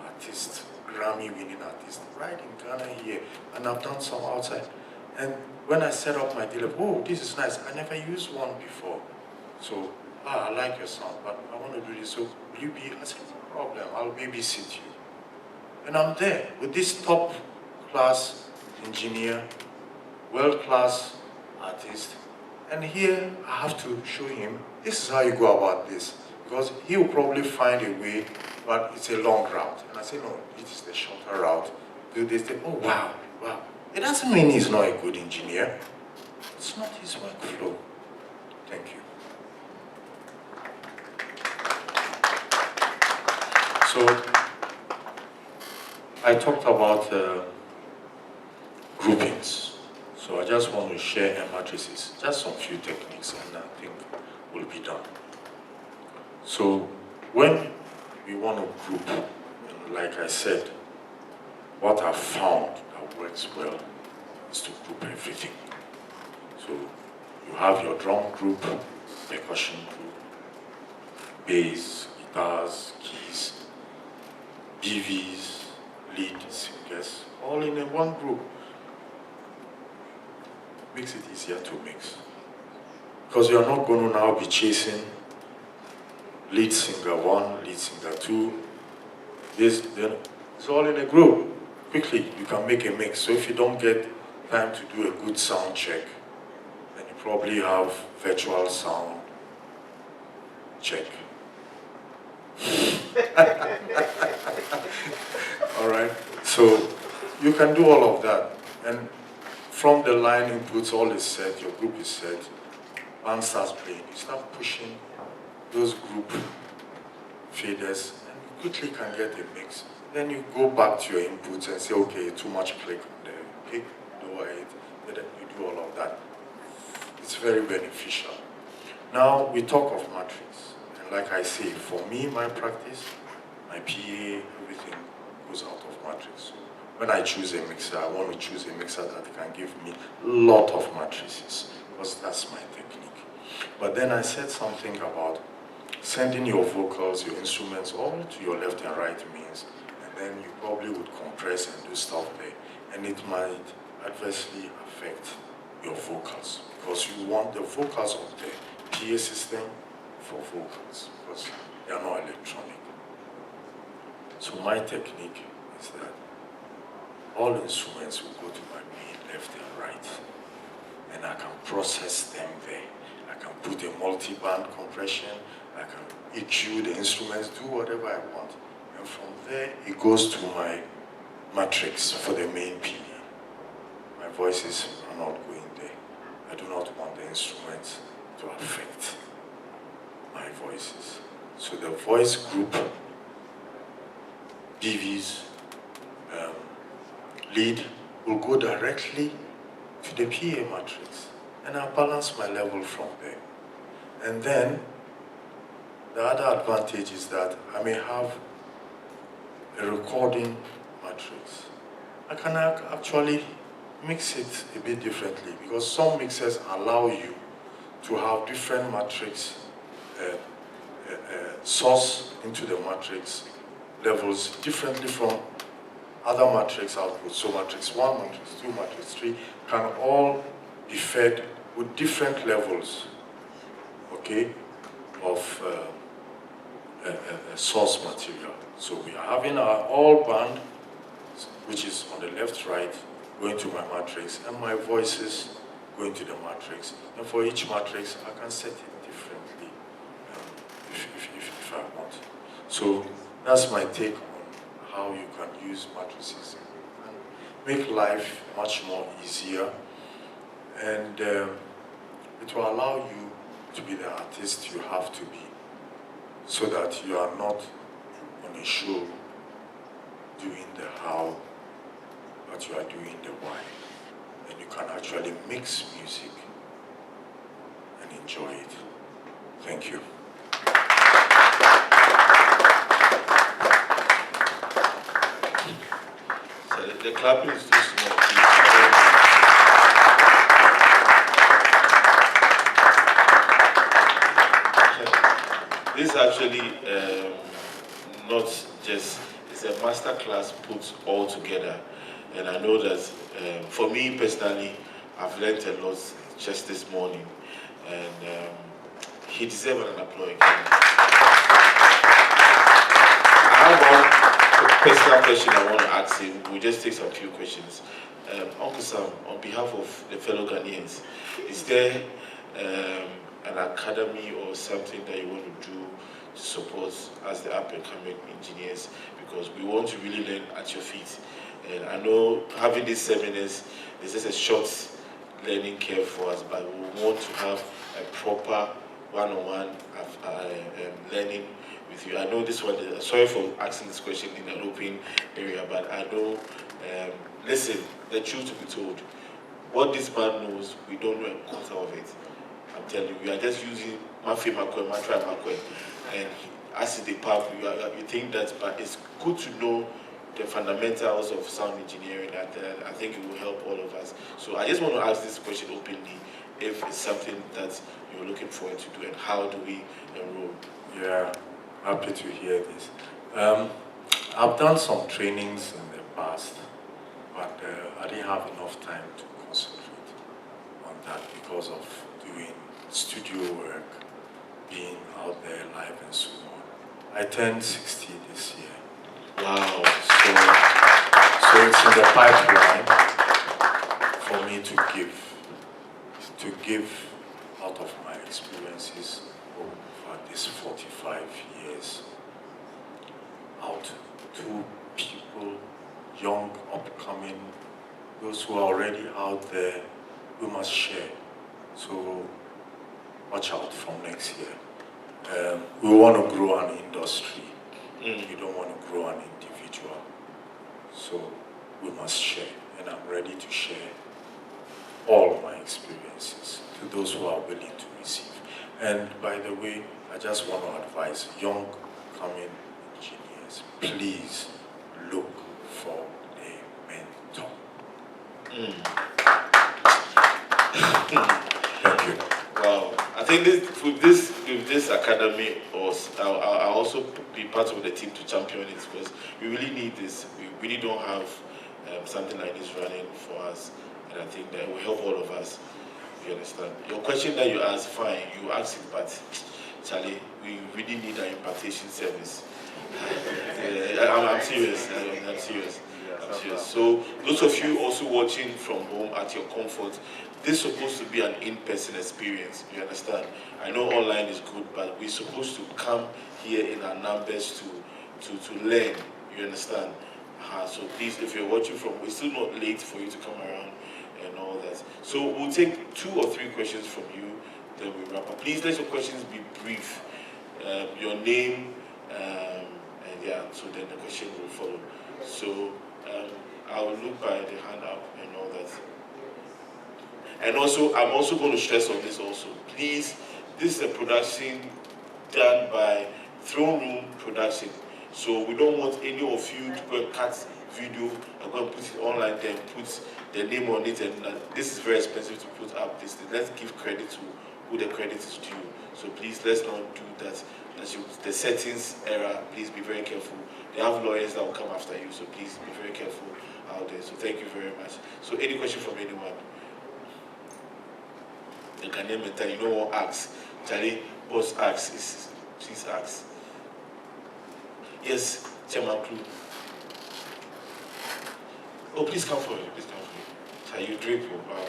artists, Grammy-winning artists, right in Ghana here, and I've done some outside. And when I set up my dealer, oh, this is nice. I never used one before. So, I like your sound, but I want to do this. So, will you be? I said, no problem. I'll babysit you. And I'm there with this top class engineer, world class artist. And here I have to show him, this is how you go about this. Because he will probably find a way, but it's a long route. And I say, no, it is the shorter route. Do this thing, oh wow, wow. It doesn't mean he's not a good engineer. It's not his workflow. Thank you. So, I talked about groupings. So I just want to share matrices, just some few techniques, and I think we'll be done. So when we want to group, like I said, what I've found that works well is to group everything. So you have your drum group, percussion group, bass, guitars, keys, BVs, lead singers, all in one group. Makes it easier to mix. Because you're not going to now be chasing lead singer 1, lead singer 2, this, then it's all in a group. Quickly, you can make a mix. So if you don't get time to do a good sound check, then you probably have virtual sound check. All right, so you can do all of that. And from the line inputs, all is set, your group is set, band starts playing, you start pushing those group faders, and you quickly can get a mix. Then you go back to your inputs and say, okay, too much click on the kick, lower it, and then you do all of that. It's very beneficial. Now we talk of matrix, and like I say, for me, my practice, my PA, everything goes out of matrix. So when I choose a mixer, I want to choose a mixer that can give me a lot of matrices, because that's my technique. But then I said something about sending your vocals, your instruments, all to your left and right means, and then you probably would compress and do stuff there, and it might adversely affect your vocals, because you want the vocals of the PA system for vocals, because they are not electronic. So my technique is that all instruments will go to my main left and right, and I can process them there. I can put a multi-band compression, I can EQ the instruments, do whatever I want. And from there, it goes to my matrix for the main PA. My voices are not going there. I do not want the instruments to affect my voices. So the voice group, BVs, lead, will go directly to the PA matrix. And I'll balance my level from there. And then, the other advantage is that I may have a recording matrix. I can actually mix it a bit differently, because some mixers allow you to have different matrix source into the matrix levels differently from other matrix outputs. So matrix 1, matrix 2, matrix 3 can all be fed with different levels, okay, of source material. So we are having our all band, which is on the left, right, going to my matrix, and my voices going to the matrix. And for each matrix, I can set it differently if I want. So that's my take on how you can use matrices and make life much more easier. And it will allow you to be the artist you have to be, so that you are not on a show doing the how, but you are doing the why. And you can actually mix music and enjoy it. Thank you. So the clapping is too small. This is actually not just, it's a masterclass put all together. And I know that for me personally, I've learned a lot just this morning. And he deserves an applause again. I have one personal question I want to ask him. We'll just take some few questions. Uncle Sam, on behalf of the fellow Ghanaians, is there an academy or something that you want to do to support as the up-and-coming engineers? Because we want to really learn at your feet. And I know having these seminars is just a short learning curve for us, but we want to have a proper one-on-one learning with you. I know this one, sorry for asking this question in an open area, but I know, listen, the truth to be told, what this man knows, we don't know a quarter of it. I'm telling you, we are just using Mafi Makwe, Matra Makwe, and as the pub, you think that, but it's good to know the fundamentals of sound engineering, and I think it will help all of us. So I just want to ask this question openly, if it's something that you're looking forward to do, and how do we enroll? Yeah, happy to hear this. I've done some trainings in the past, but I didn't have enough time to concentrate on that because of doing studio work, being out there live and so on. I turned 60 this year. Wow. So it's in the pipeline for me to give out of my experiences over these 45 years out to people, young, upcoming, those who are already out there. We must share. So watch out from next year. We want to grow an industry. We don't want to grow an individual. So we must share, and I'm ready to share all my experiences to those who are willing to receive. And by the way, I just want to advise young coming engineers, please look for a mentor. Thank you. Wow. I think with this academy, I'll also be part of the team to champion it, because we really need this. We really don't have something like this running for us, and I think that will help all of us. You understand? Your question that you asked, fine, you asked it, but Charlie, we really need an impartation service. I'm serious. I'm serious. So those of you also watching from home at your comfort, this is supposed to be an in-person experience. You understand? I know online is good, but we're supposed to come here in our numbers to learn. You understand? So please, if you're watching from, it's still not late for you to come around and all that. So we'll take 2 or 3 questions from you, then we wrap up. Please let your questions be brief. Your name, and yeah, so then the question will follow. So I'll look by the hand up and all that. And also, I'm also going to stress on this also. Please, this is a production done by Throne Room Production. So we don't want any of you to go and cut video and go and put it online, then put the name on it. And this is very expensive to put up this thing. Let's give credit to who the credit is due. So please, let's not do that. The settings error, please be very careful. They have lawyers that will come after you, so please be very careful out there. So thank you very much. So any question from anyone? The Ghanaian mentor, you know what asks? Charlie, boss asks, please ask. Yes, Chairman Crew. Oh, please come forward, please come forward. Shall you drip your wow.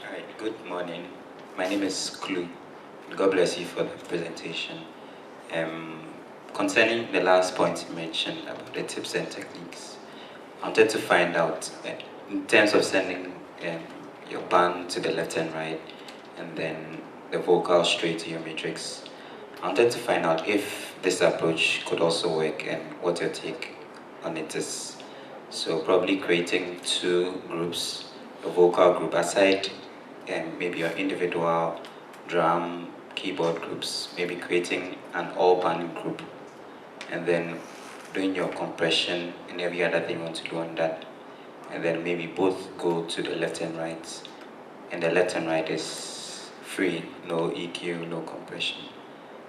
Hi, good morning. My name is Klu. God bless you for the presentation. Concerning the last point you mentioned about the tips and techniques, I wanted to find out, in terms of sending your band to the left and right, and then the vocal straight to your matrix, I wanted to find out if this approach could also work and what your take on it is. So probably creating 2 groups, a vocal group aside, and maybe your individual drum, keyboard groups, maybe creating an all-band group, and then doing your compression and every other thing you want to do on that, and then maybe both go to the left and right, and the left and right is free, no EQ, no compression.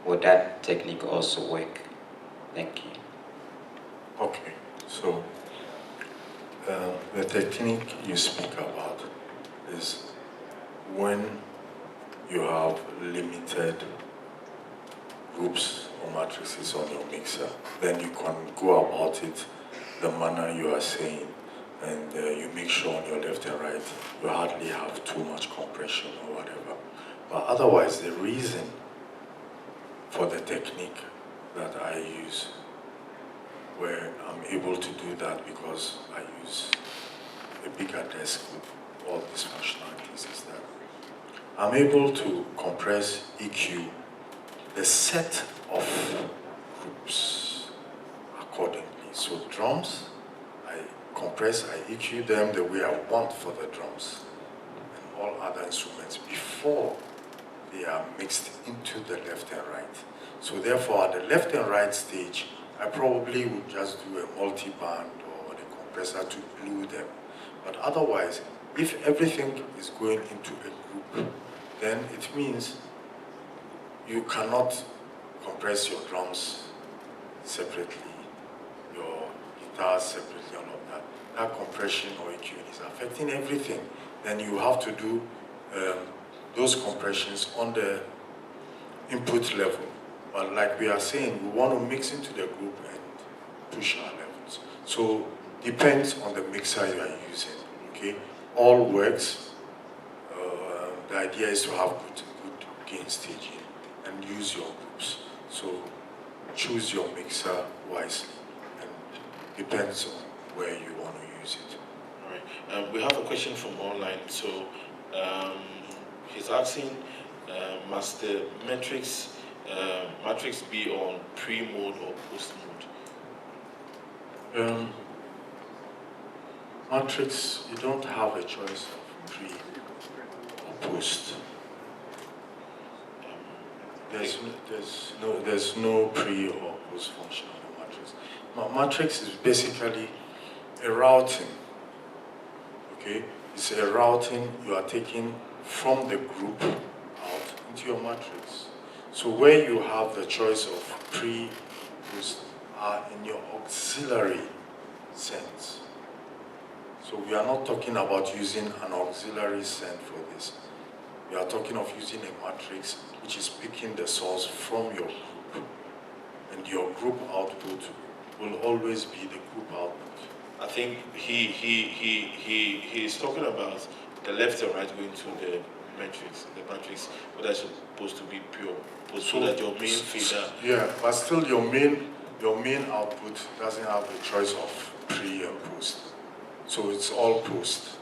Would that technique also work? Thank you. Okay, so the technique you speak about is when you have limited groups or matrices on your mixer, then you can go about it the manner you are saying, and you make sure on your left and right you hardly have too much compression or whatever. But otherwise, the reason for the technique that I use, where I'm able to do that because I use a bigger desk with all these functionalities, is that I'm able to compress, EQ, the set of groups accordingly. So drums, I compress, I EQ them the way I want for the drums and all other instruments before they are mixed into the left and right. So therefore, at the left and right stage, I probably would just do a multi-band or the compressor to glue them. But otherwise, if everything is going into a group, then it means you cannot compress your drums separately, your guitar separately, all of that. That compression or EQing is affecting everything. Then you have to do those compressions on the input level. But like we are saying, we want to mix into the group and push our levels. So depends on the mixer you are using. Okay, all works. The idea is to have good gain staging and use your groups. So choose your mixer wisely, and depends on where you want to use it. All right. We have a question from online. So he's asking, Mastermix Matrix be on pre-mode or post-mode? Matrix, you don't have a choice of pre or post. There's no pre or post function on the matrix. Matrix is basically a routing. Okay, it's a routing you are taking from the group out into your matrix. So where you have the choice of pre, post are in your auxiliary sense. So we are not talking about using an auxiliary send for this. We are talking of using a matrix which is picking the source from your group. And your group output will always be the group output. I think he's talking about the left and right going to the matrix, whether it's supposed to be pure, so that your main fader. Yeah, but still your main output doesn't have the choice of pre and post. So it's all post.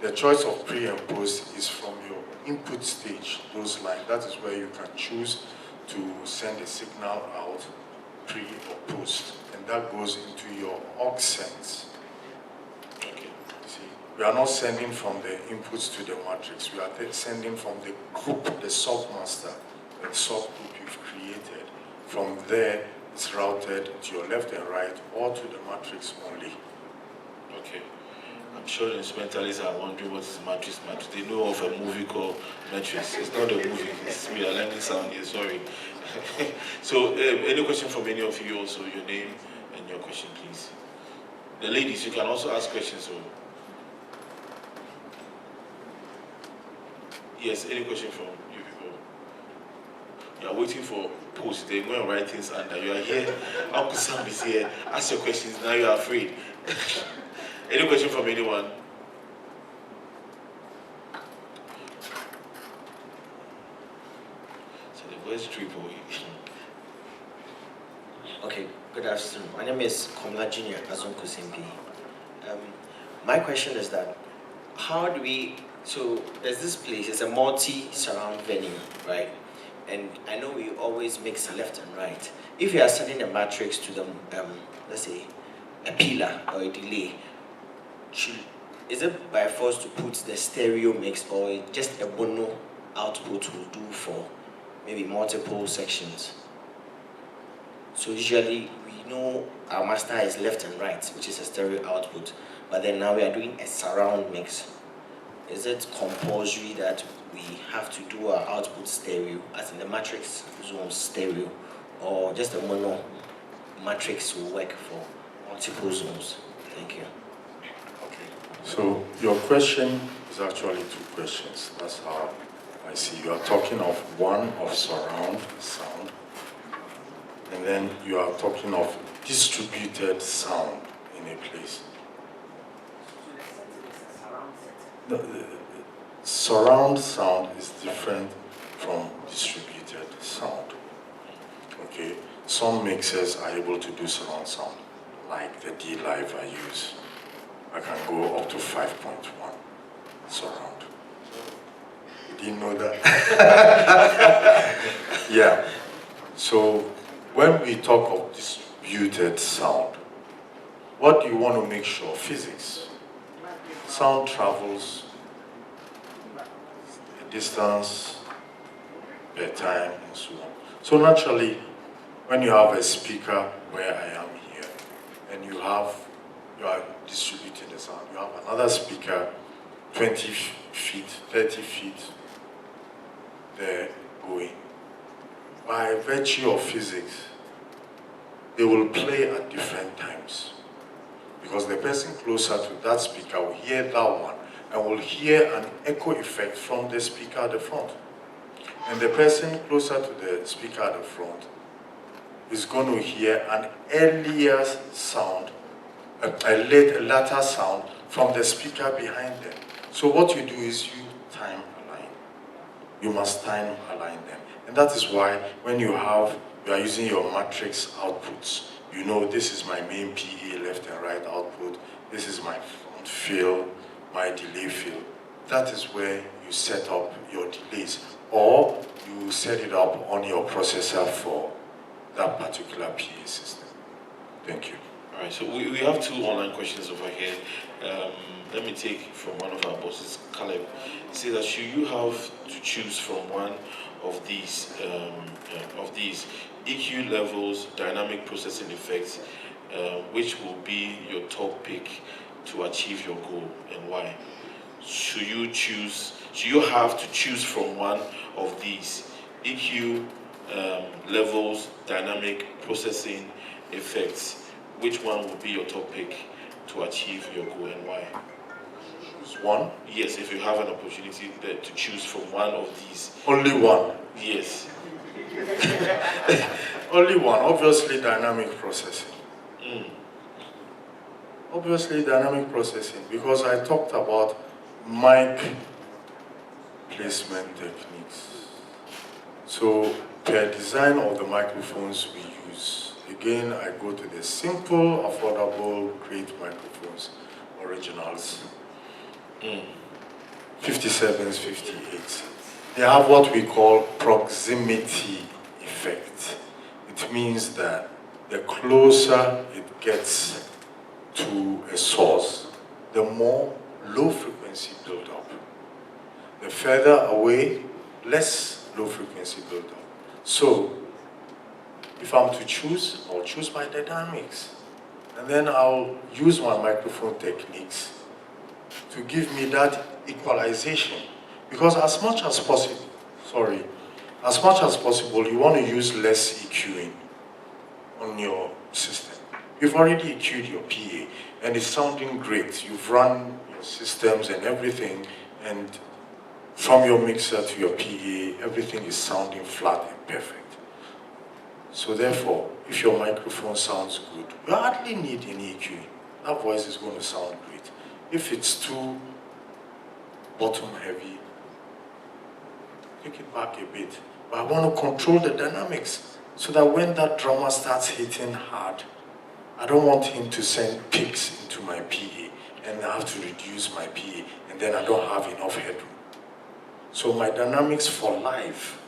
The choice of pre and post is from your input stage, those lines. That is where you can choose to send a signal out, pre or post. And that goes into your aux sense. Okay. See, we are not sending from the inputs to the matrix. We are sending from the group, the submaster, the subgroup you've created. From there, it's routed to your left and right or to the matrix only. Okay. I'm sure the instrumentalists are wondering what is Matrix. They know of a movie called Matrix. It's not a movie, it's me, a learning sound here, sorry. So, any question from any of you also, your name and your question, please. The ladies, you can also ask questions. So. Yes, any question from you people? You are waiting for post, they're going to write things under. You are here, Uncle Sam is here, ask your questions, now you are afraid. Any question from anyone? So the voice triple. Okay, good afternoon. My name is Komla Junior Azunku Simpi. My question is that how do we, so there's this place, it's a multi-surround venue, right? And I know we always mix left and right. If you are sending a matrix to the, let's say, a pillar or a delay, is it by force to put the stereo mix or just a mono output will do for maybe multiple sections? So usually we know our master is left and right, which is a stereo output, but then now we are doing a surround mix. Is it compulsory that we have to do our output stereo, as in the matrix zone stereo, or just a mono matrix will work for multiple zones? Thank you. So your question is actually two questions. That's how I see. You are talking of one of surround sound, and then you are talking of distributed sound in a place. The surround sound is different from distributed sound. Okay, some mixers are able to do surround sound, like the D Live I use. I can go up to 5.1 surround. You didn't know that? Yeah. So when we talk of distributed sound, what do you want to make sure? Physics. Sound travels a distance, per time, and so on. So naturally, when you have a speaker where I am here, and you are distributing the sound. You have another speaker 20 feet, 30 feet there going. by virtue of physics, they will play at different times. Because the person closer to that speaker will hear that one and will hear an echo effect from the speaker at the front. And the person closer to the speaker at the front is going to hear an earlier sound, a later sound from the speaker behind them. So what you do is you time align. You must time align them. And that is why when you are using your matrix outputs, you know this is my main PA left and right output, this is my front field, my delay field. That is where you set up your delays, or you set it up on your processor for that particular PA system. Thank you. All right, so we have two online questions over here. Let me take from one of our bosses, Caleb. He says that should you have to choose from one of these EQ levels, dynamic processing effects, which will be your top pick to achieve your goal, and why? Should you have to choose from one of these EQ levels, dynamic processing effects, which one will be your top pick to achieve your goal, and why? One? Yes, if you have an opportunity to choose from one of these. Only one? Yes. Only one, obviously dynamic processing. Obviously dynamic processing, because I talked about mic placement techniques. So per design of the microphones we use, again I go to the simple, affordable, great microphones, originals. 57s, 58s. They have what we call proximity effect. It means that the closer it gets to a source, the more low frequency build up. The further away, less low frequency build up. So, if I'm to choose, I'll choose my dynamics. And then I'll use my microphone techniques to give me that equalization. Because as much as possible, you want to use less EQing on your system. You've already EQ'd your PA and it's sounding great. You've run your systems and everything, and from your mixer to your PA, everything is sounding flat and perfect. So therefore, if your microphone sounds good, you hardly need any EQing. That voice is going to sound great. If it's too bottom heavy, take it back a bit. But I want to control the dynamics so that when that drummer starts hitting hard, I don't want him to send peaks into my PA and I have to reduce my PA and then I don't have enough headroom. So my dynamics for live,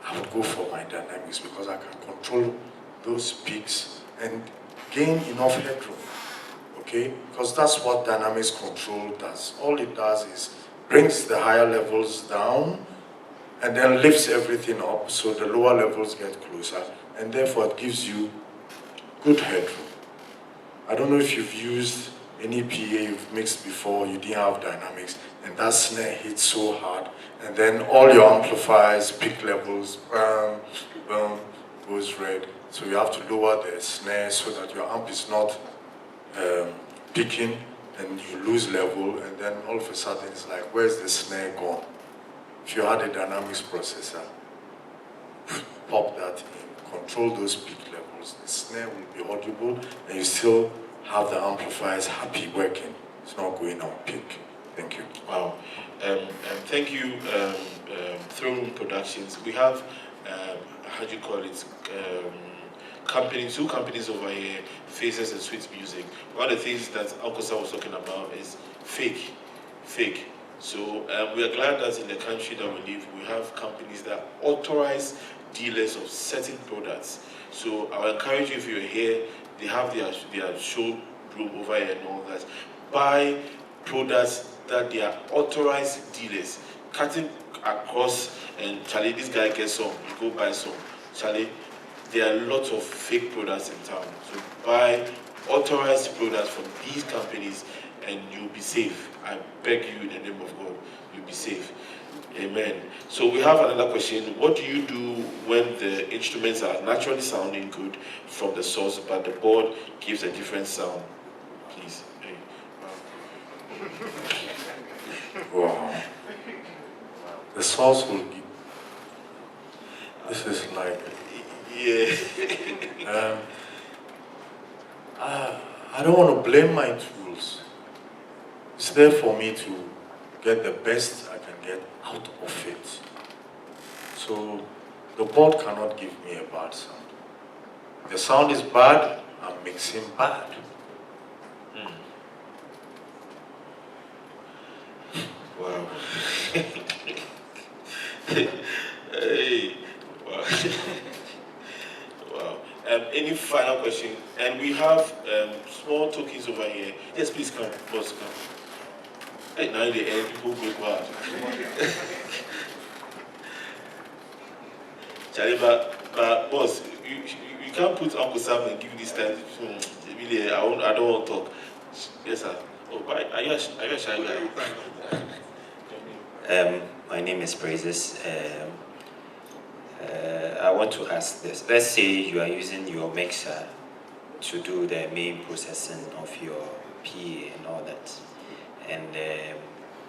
I would go for my dynamics because I can control those peaks and gain enough headroom. Okay? Because that's what dynamics control does. All it does is brings the higher levels down and then lifts everything up so the lower levels get closer, and therefore it gives you good headroom. I don't know if you've used any PA you've mixed before, you didn't have dynamics, and that snare hits so hard, and then all your amplifiers, peak levels, boom, goes red. So you have to lower the snare so that your amp is not peaking, and you lose level, and then all of a sudden it's like, where's the snare gone? If you had a dynamics processor, pop that in, control those peak levels, the snare will be audible, and you still have the amplifiers happy working. It's not going on peak. Thank you. Wow. Thank you, Throne Room Productions. We have, how do you call it, two companies over here, Faces and Sweet Music. One of the things that Alkosa was talking about is fake. So we are glad that in the country that we live, we have companies that authorize dealers of certain products. So I will encourage you, if you're here, they have their showroom over here and all that. Buy products that they are authorized dealers. Cutting across, and Charlie, this guy gets some, you go buy some. Charlie, there are lots of fake products in town. So buy authorized products from these companies and you'll be safe. I beg you in the name of God, you'll be safe. Amen. So we have another question. What do you do when the instruments are naturally sounding good from the source, but the board gives a different sound? Please. Hey. Wow. The source will give. This is like. Yeah. I don't want to blame my tools. It's there for me to get the best I can get out of it. So the board cannot give me a bad sound. If the sound is bad, I'm mixing bad. Wow. Hey. Wow. Wow. Any final question? And we have small tokens over here. Yes, please come. Boss, come. Hey, now the end, people go quiet. Charlie, but boss, you can't put Uncle Sam and give this time. Really, I don't want to talk. Yes, sir. Oh, but are you a shy guy? My name is Praises. I want to ask this. Let's say you are using your mixer to do the main processing of your PA and all that. And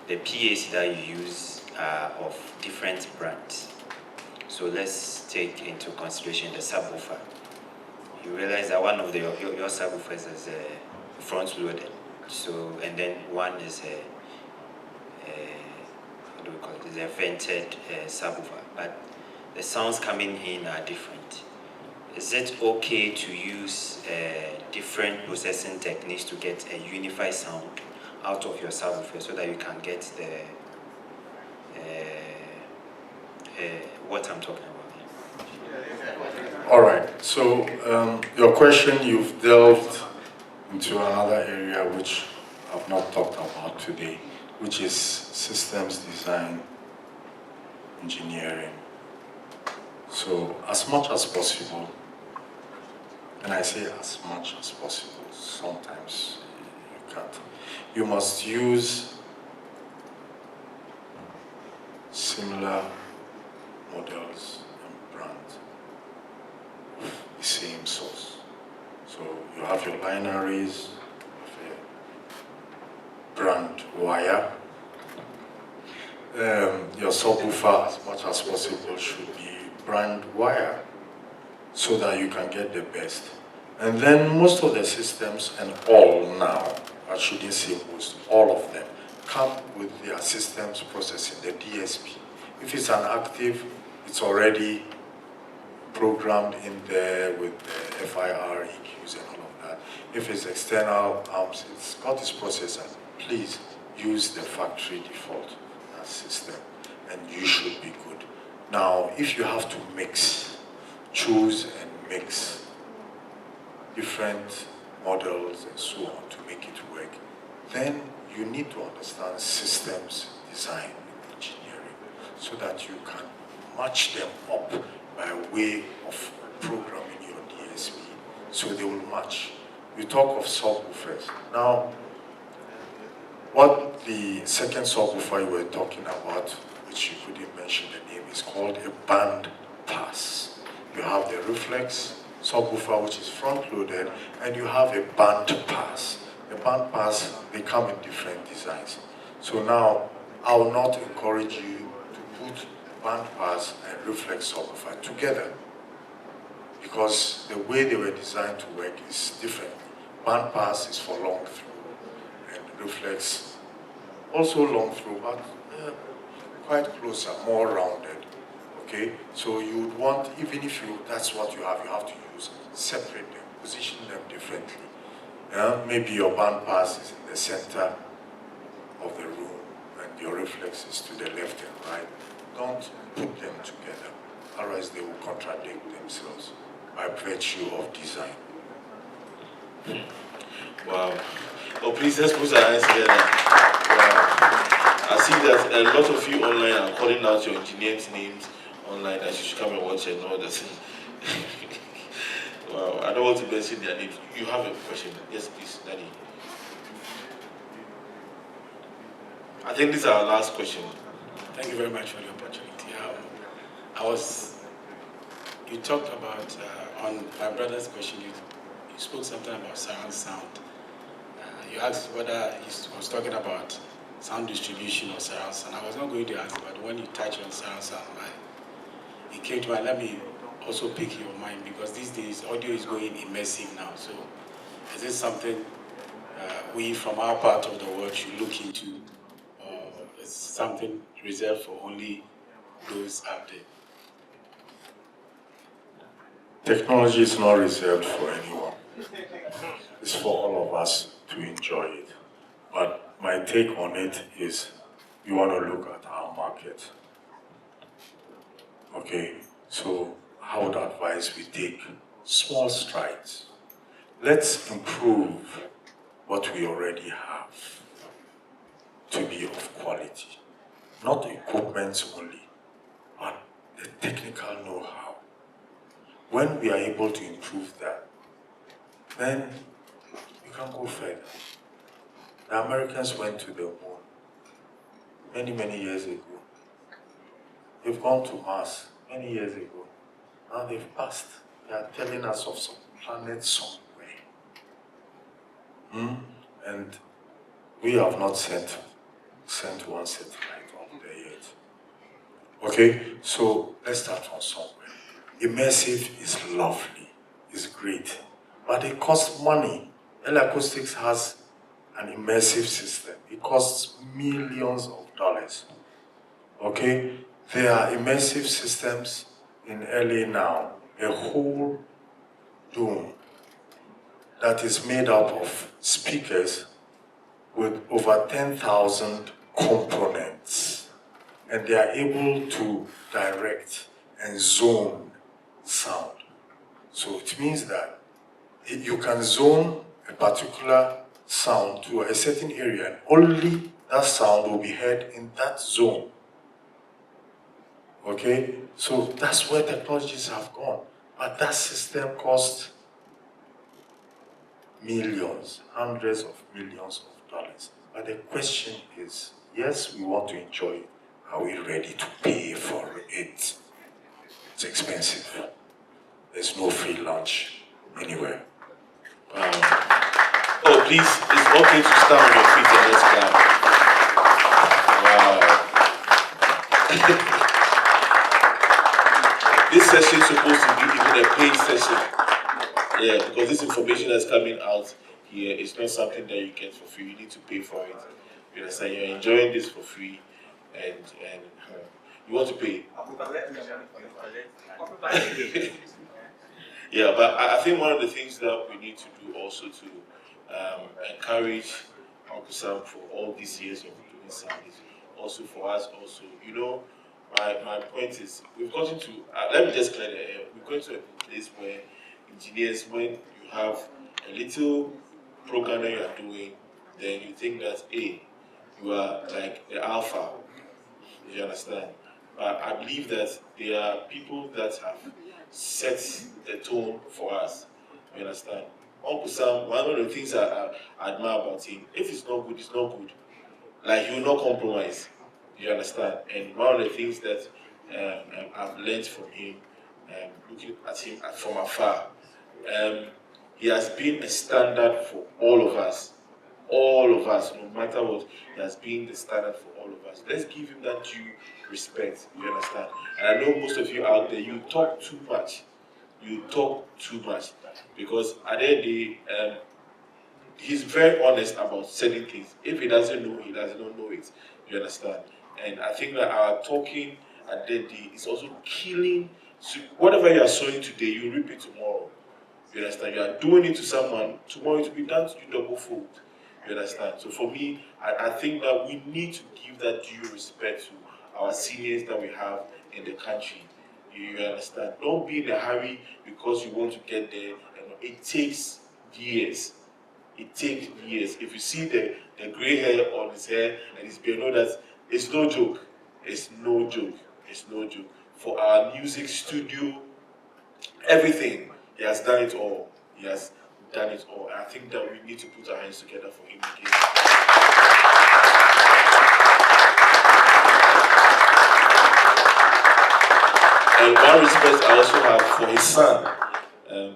the PAs that you use are of different brands. So let's take into consideration the subwoofer. You realize that one of your subwoofers is front loaded. So, and then one is what do we call it? It's a vented subwoofer. But the sounds coming in are different. Is it okay to use different processing techniques to get a unified sound out of your subwoofer so that you can get the what I'm talking about here? All right, so your question, you've delved into another area which I've not talked about today, which is systems design, engineering. So as much as possible, and I say as much as possible, sometimes you can't, you must use similar models and brands of the same source. So you have your binaries of a brand wire. Your subwoofer, as much as possible, should be brand wire so that you can get the best. And then most of the systems, and all now, I shouldn't say most, all of them, come with their systems processing, the DSP. If it's an active, it's already programmed in there with the FIR, EQs and all of that. If it's external amps, it's got its processor. Please use the factory default system and you should be good. Now, if you have to mix, choose and mix different models and so on to make it work, then you need to understand systems design and engineering so that you can match them up by way of programming your DSP so they will match. We talk of subwoofers. Now, what the second subwoofer you were talking about, which you couldn't mention the name, is called a band pass. You have the reflex subwoofer, which is front loaded, and you have a band pass. The band pass, they come in different designs. So now, I will not encourage you to put band pass and reflex subwoofer together because the way they were designed to work is different. Band pass is for long through, and reflex also long through, but quite closer, more rounded. Okay, so you would want, even if that's what you have to use, separate them, position them differently. Maybe your band pass is in the center of the room and your reflex is to the left and right. Don't put them together, otherwise they will contradict themselves by virtue of design. Wow. Oh, please, let's put our hands together. Wow. I see that a lot of you online are calling out your engineers' names online that you should come and watch and all that. Wow, I don't want to mention their names. You have a question? Yes, please, Daddy. I think this is our last question. Thank you very much for the opportunity. You talked about, on my brother's question, you spoke something about surround sound. You asked whether he was talking about sound distribution or surround sound. I was not going to ask, but when you touch on surround sound, it came to mind. Let me also pick your mind, because these days audio is going immersive now. So is this something we from our part of the world should look into? It's something reserved for only those out there? Technology is not reserved for anyone. It's for all of us to enjoy it. But my take on it is, you want to look at our market. Okay, so I would advise we take small strides. Let's improve what we already have to be of quality. Not equipment only, but the technical know-how. When we are able to improve that, then we can go further. The Americans went to the moon many, many years ago. They've gone to Mars many years ago. Now they've passed. They are telling us of some planet somewhere. And we have not sent one satellite up there yet. Okay, so let's start from somewhere. Immersive is lovely, it's great, but it costs money. L Acoustics has an immersive system. It costs millions of dollars. Okay, there are immersive systems in LA now, a whole dome that is made up of speakers with over 10,000 components, and they are able to direct and zone sound. So it means that you can zone a particular sound to a certain area, and only that sound will be heard in that zone. Okay, so that's where technologies have gone. But that system costs millions, hundreds of millions of dollars. But the question is, yes, we want to enjoy it. Are we ready to pay for it? It's expensive. There's no free lunch anywhere. Oh, please, it's okay to stand on your feet and let's clap. Wow. This session is supposed to be even a paid session. Yeah, because this information that's coming out here is not something that you get for free. You need to pay for it. You understand? You're enjoying this for free, and you want to pay. Yeah, but I think one of the things that we need to do also to encourage Uncle Sam for all these years of doing sound is also for us also. You know, my point is, we've gotten to, let me just clear the air. We've gotten to a place where engineers, when you have a little program that you are doing, then you think that, hey, you are like the alpha. You understand? But I believe that there are people that have set the tone for us. You understand? Uncle Sam, one of the things I admire about him, if it's not good, it's not good. Like, he will not compromise. You understand? And one of the things that I've learned from him, looking at him from afar, he has been a standard for all of us. All of us, no matter what, he has been the standard for all of us. Let's give him that due respect, you understand? And I know most of you out there, you talk too much. You talk too much. Because at the end of the day, he's very honest about certain things. If he doesn't know, he does not know it. You understand? And I think that our talking at the end of the day is also killing. So whatever you are sowing today, you reap it tomorrow. You understand? You are doing it to someone, tomorrow it will be done to you double fold. You understand? So for me, I think that we need to give that due respect to our seniors that we have in the country. You understand? Don't be in a hurry because you want to get there. It takes years. It takes years. If you see the gray hair on his hair and his beard, know that it's no joke. It's no joke. It's no joke. For our music studio, everything, he has done it all. He has done it all. And I think that we need to put our hands together for him again. And one respect I also have for his son.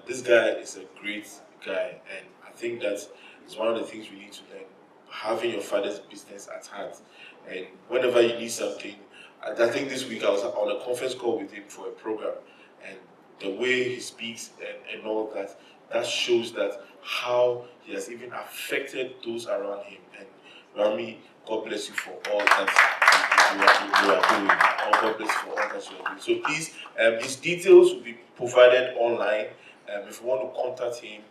This guy is a great guy, and I think that is one of the things we need to learn. Having your father's business at heart, and whenever you need something, I think this week I was on a conference call with him for a program, and the way he speaks and all that, that shows that how he has even affected those around him. And Rami, God bless you for all that you are doing. Oh, God bless you for all that you are doing. So please, his details will be provided online. If you want to contact him,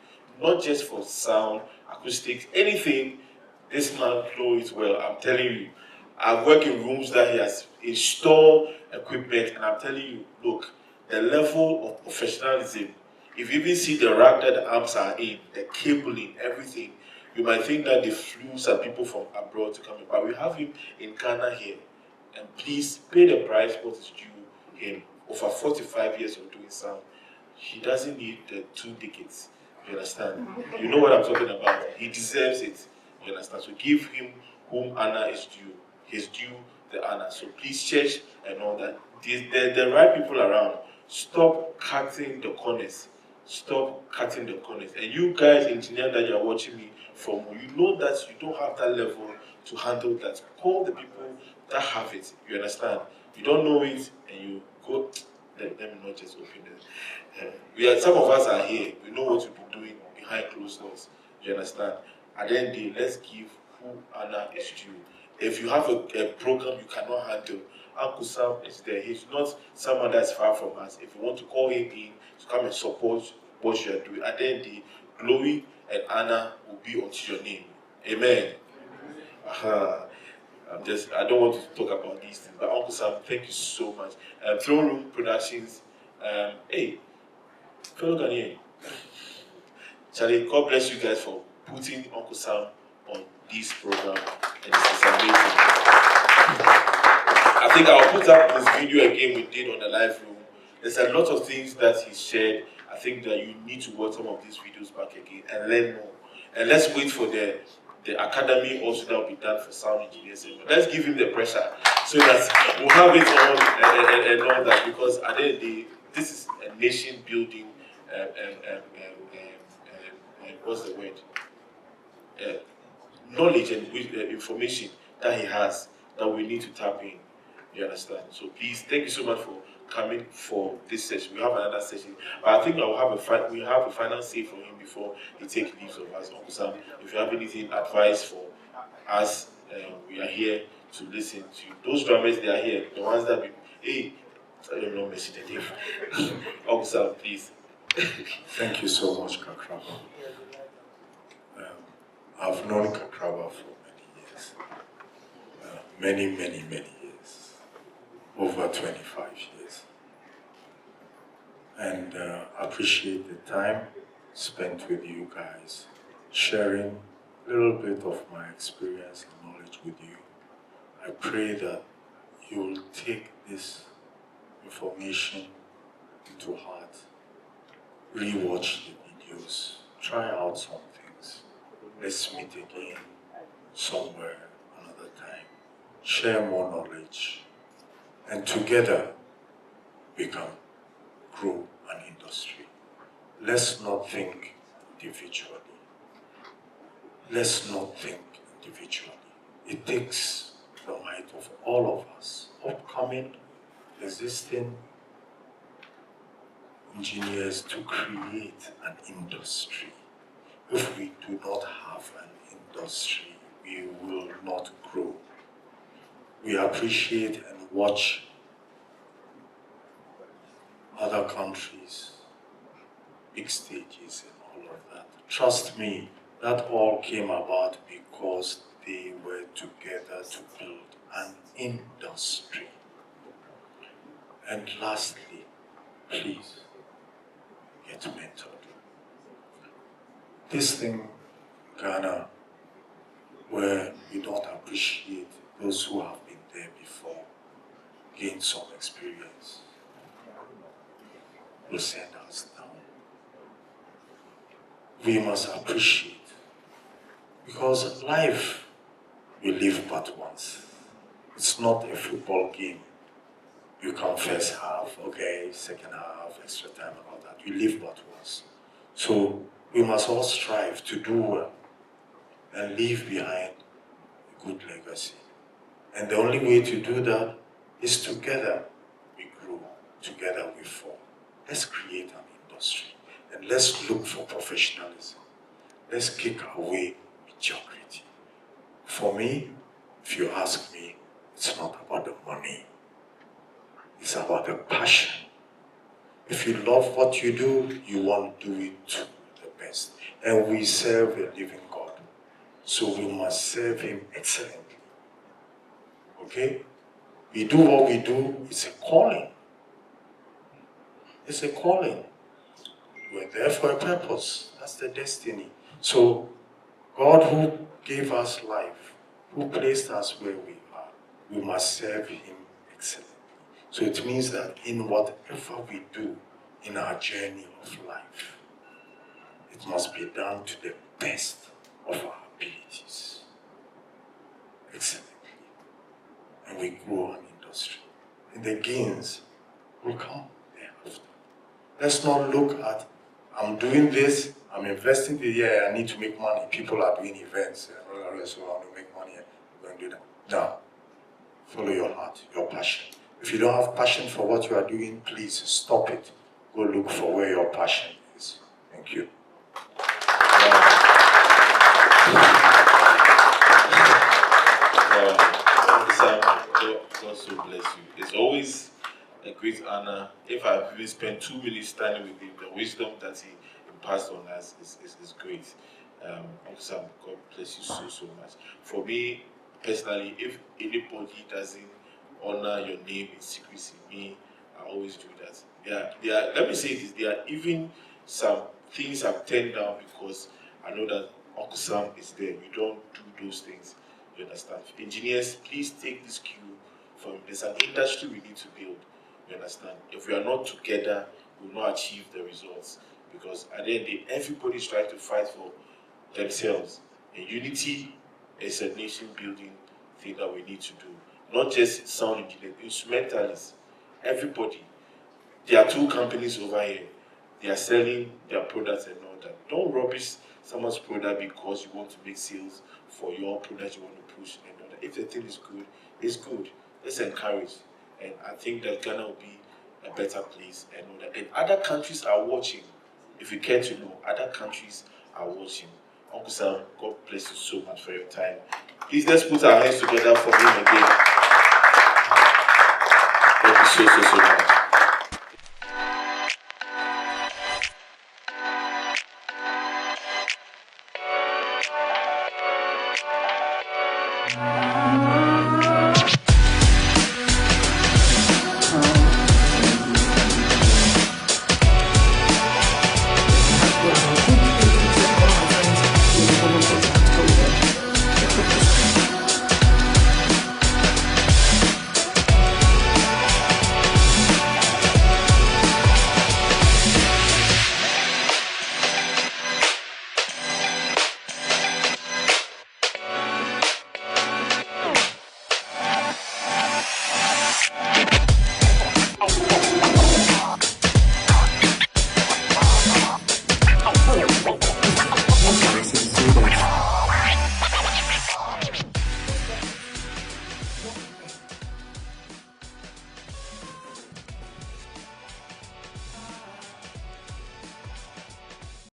not just for sound, acoustics, anything, this man knows it well. I'm telling you. I've worked in rooms that he has installed equipment, and I'm telling you, look, the level of professionalism. If you even see the rack that the amps are in, the cabling, everything, you might think that they flew some people from abroad to come in. But we have him in Ghana here. And please pay the price what is due him. Over 45 years of doing sound. He doesn't need the 2 decades. You understand? You know what I'm talking about. He deserves it. You understand? So give him whom honor is due. He's due the honor. So please, church and all that. The right people around. Stop cutting the corners. Stop cutting the corners. And you guys, engineer that you're watching me from, you know that you don't have that level to handle that. Call the people that have it. You understand? You don't know it, and you go. Let me not just open it. Some of us are here. We know what we'll be doing behind closed doors. You understand? At the end of the day, let's give who honor is due. If you have a program you cannot handle, Uncle Sam is there. He's not someone that's far from us. If you want to call him in to come and support what you are doing, at the end of the day, glory and honor will be unto your name. Amen. I don't want to talk about these things, but Uncle Sam, thank you so much. Throne Room Productions, hey, fellow Ghanaian, Charlie, God bless you guys for putting Uncle Sam on this program, and this is amazing. I think I'll put up this video again we did on the live room. There's a lot of things that he shared. I think that you need to watch some of these videos back again and learn more. And let's wait for the academy also that will be done for sound engineers. Let's give him the pressure so that we'll have it on and all that, because at the end of the day, this is a nation building what's the word? Knowledge and information that he has that we need to tap in. You understand? So please, thank you so much for coming for this session. We have another session, but I think we have a final say from him before he takes leave of us. Uncle Sam, if you have anything advice for us, we are here to listen to you. Those drummers, they are here. The ones that hey, I don't know, Messi the Dave. Uncle Sam, please. Thank you so much, Kakraba. I've known Kakraba for many years. Many years. Over 25 years. And appreciate the time spent with you guys, sharing a little bit of my experience and knowledge with you. I pray that you'll take this information into heart, rewatch the videos, try out some things. Let's meet again somewhere another time, share more knowledge, and together we can grow an industry. Let's not think individually. Let's not think individually. It takes the might of all of us, upcoming, existing engineers, to create an industry. If we do not have an industry, we will not grow. We appreciate and watch other countries, big stages and all of that. Trust me, that all came about because they were together to build an industry. And lastly, please, get mentored. This thing, Ghana, where we don't appreciate those who have been there before, gain some experience, will send us down. We must appreciate, because life we live but once. It's not a football game. You come first half, okay, second half, extra time and all that. You live but once. So we must all strive to do well and leave behind a good legacy. And the only way to do that is together we grow, together we fall. Let's create an industry and let's look for professionalism. Let's kick away mediocrity. For me, if you ask me, it's not about the money. It's about the passion. If you love what you do, you want to do it to the best. And we serve a living God. So we must serve Him excellently. Okay? We do what we do, it's a calling. It's a calling. We're there for a purpose. That's the destiny. So God who gave us life, who placed us where we are, we must serve Him excellently. So it means that in whatever we do in our journey of life, it must be done to the best of our abilities. Excellently. And we grow an industry. And the gains will come thereafter. Let's not look at, I'm doing this, I'm investing the year, I need to make money. People are doing events, so I want to make money, I'm going to do that. No. Follow your heart, your passion. If you don't have passion for what you are doing, please stop it. Go look for where your passion is. Thank you. Sam, God so bless you. It's always a great honor. If I've even spent 2 minutes standing with him, the wisdom that he imparts on us is great. Uncle Sam, God bless you so much. For me, personally, if anybody doesn't honor your name in secrecy, me, I always do that. Let me say this, there are even some things I've turned down because I know that Uncle Sam is there. We don't do those things. You understand? Engineers, please take this cue from there's an industry we need to build. You understand? If we are not together, we will not achieve the results. Because at the end of the day, everybody's trying to fight for themselves. And unity is a nation building thing that we need to do. Not just sound engineers, instrumentalists, everybody. There are 2 companies over here. They are selling their products and all that. Don't rubbish someone's product because you want to make sales for your product you want to push and all that. If the thing is good, it's good. Let's encourage. And I think that Ghana will be a better place and all that. And other countries are watching. If you care to know, other countries are watching. Uncle Sam, God bless you so much for your time. Please let's put our hands together for him again. Thank you so much.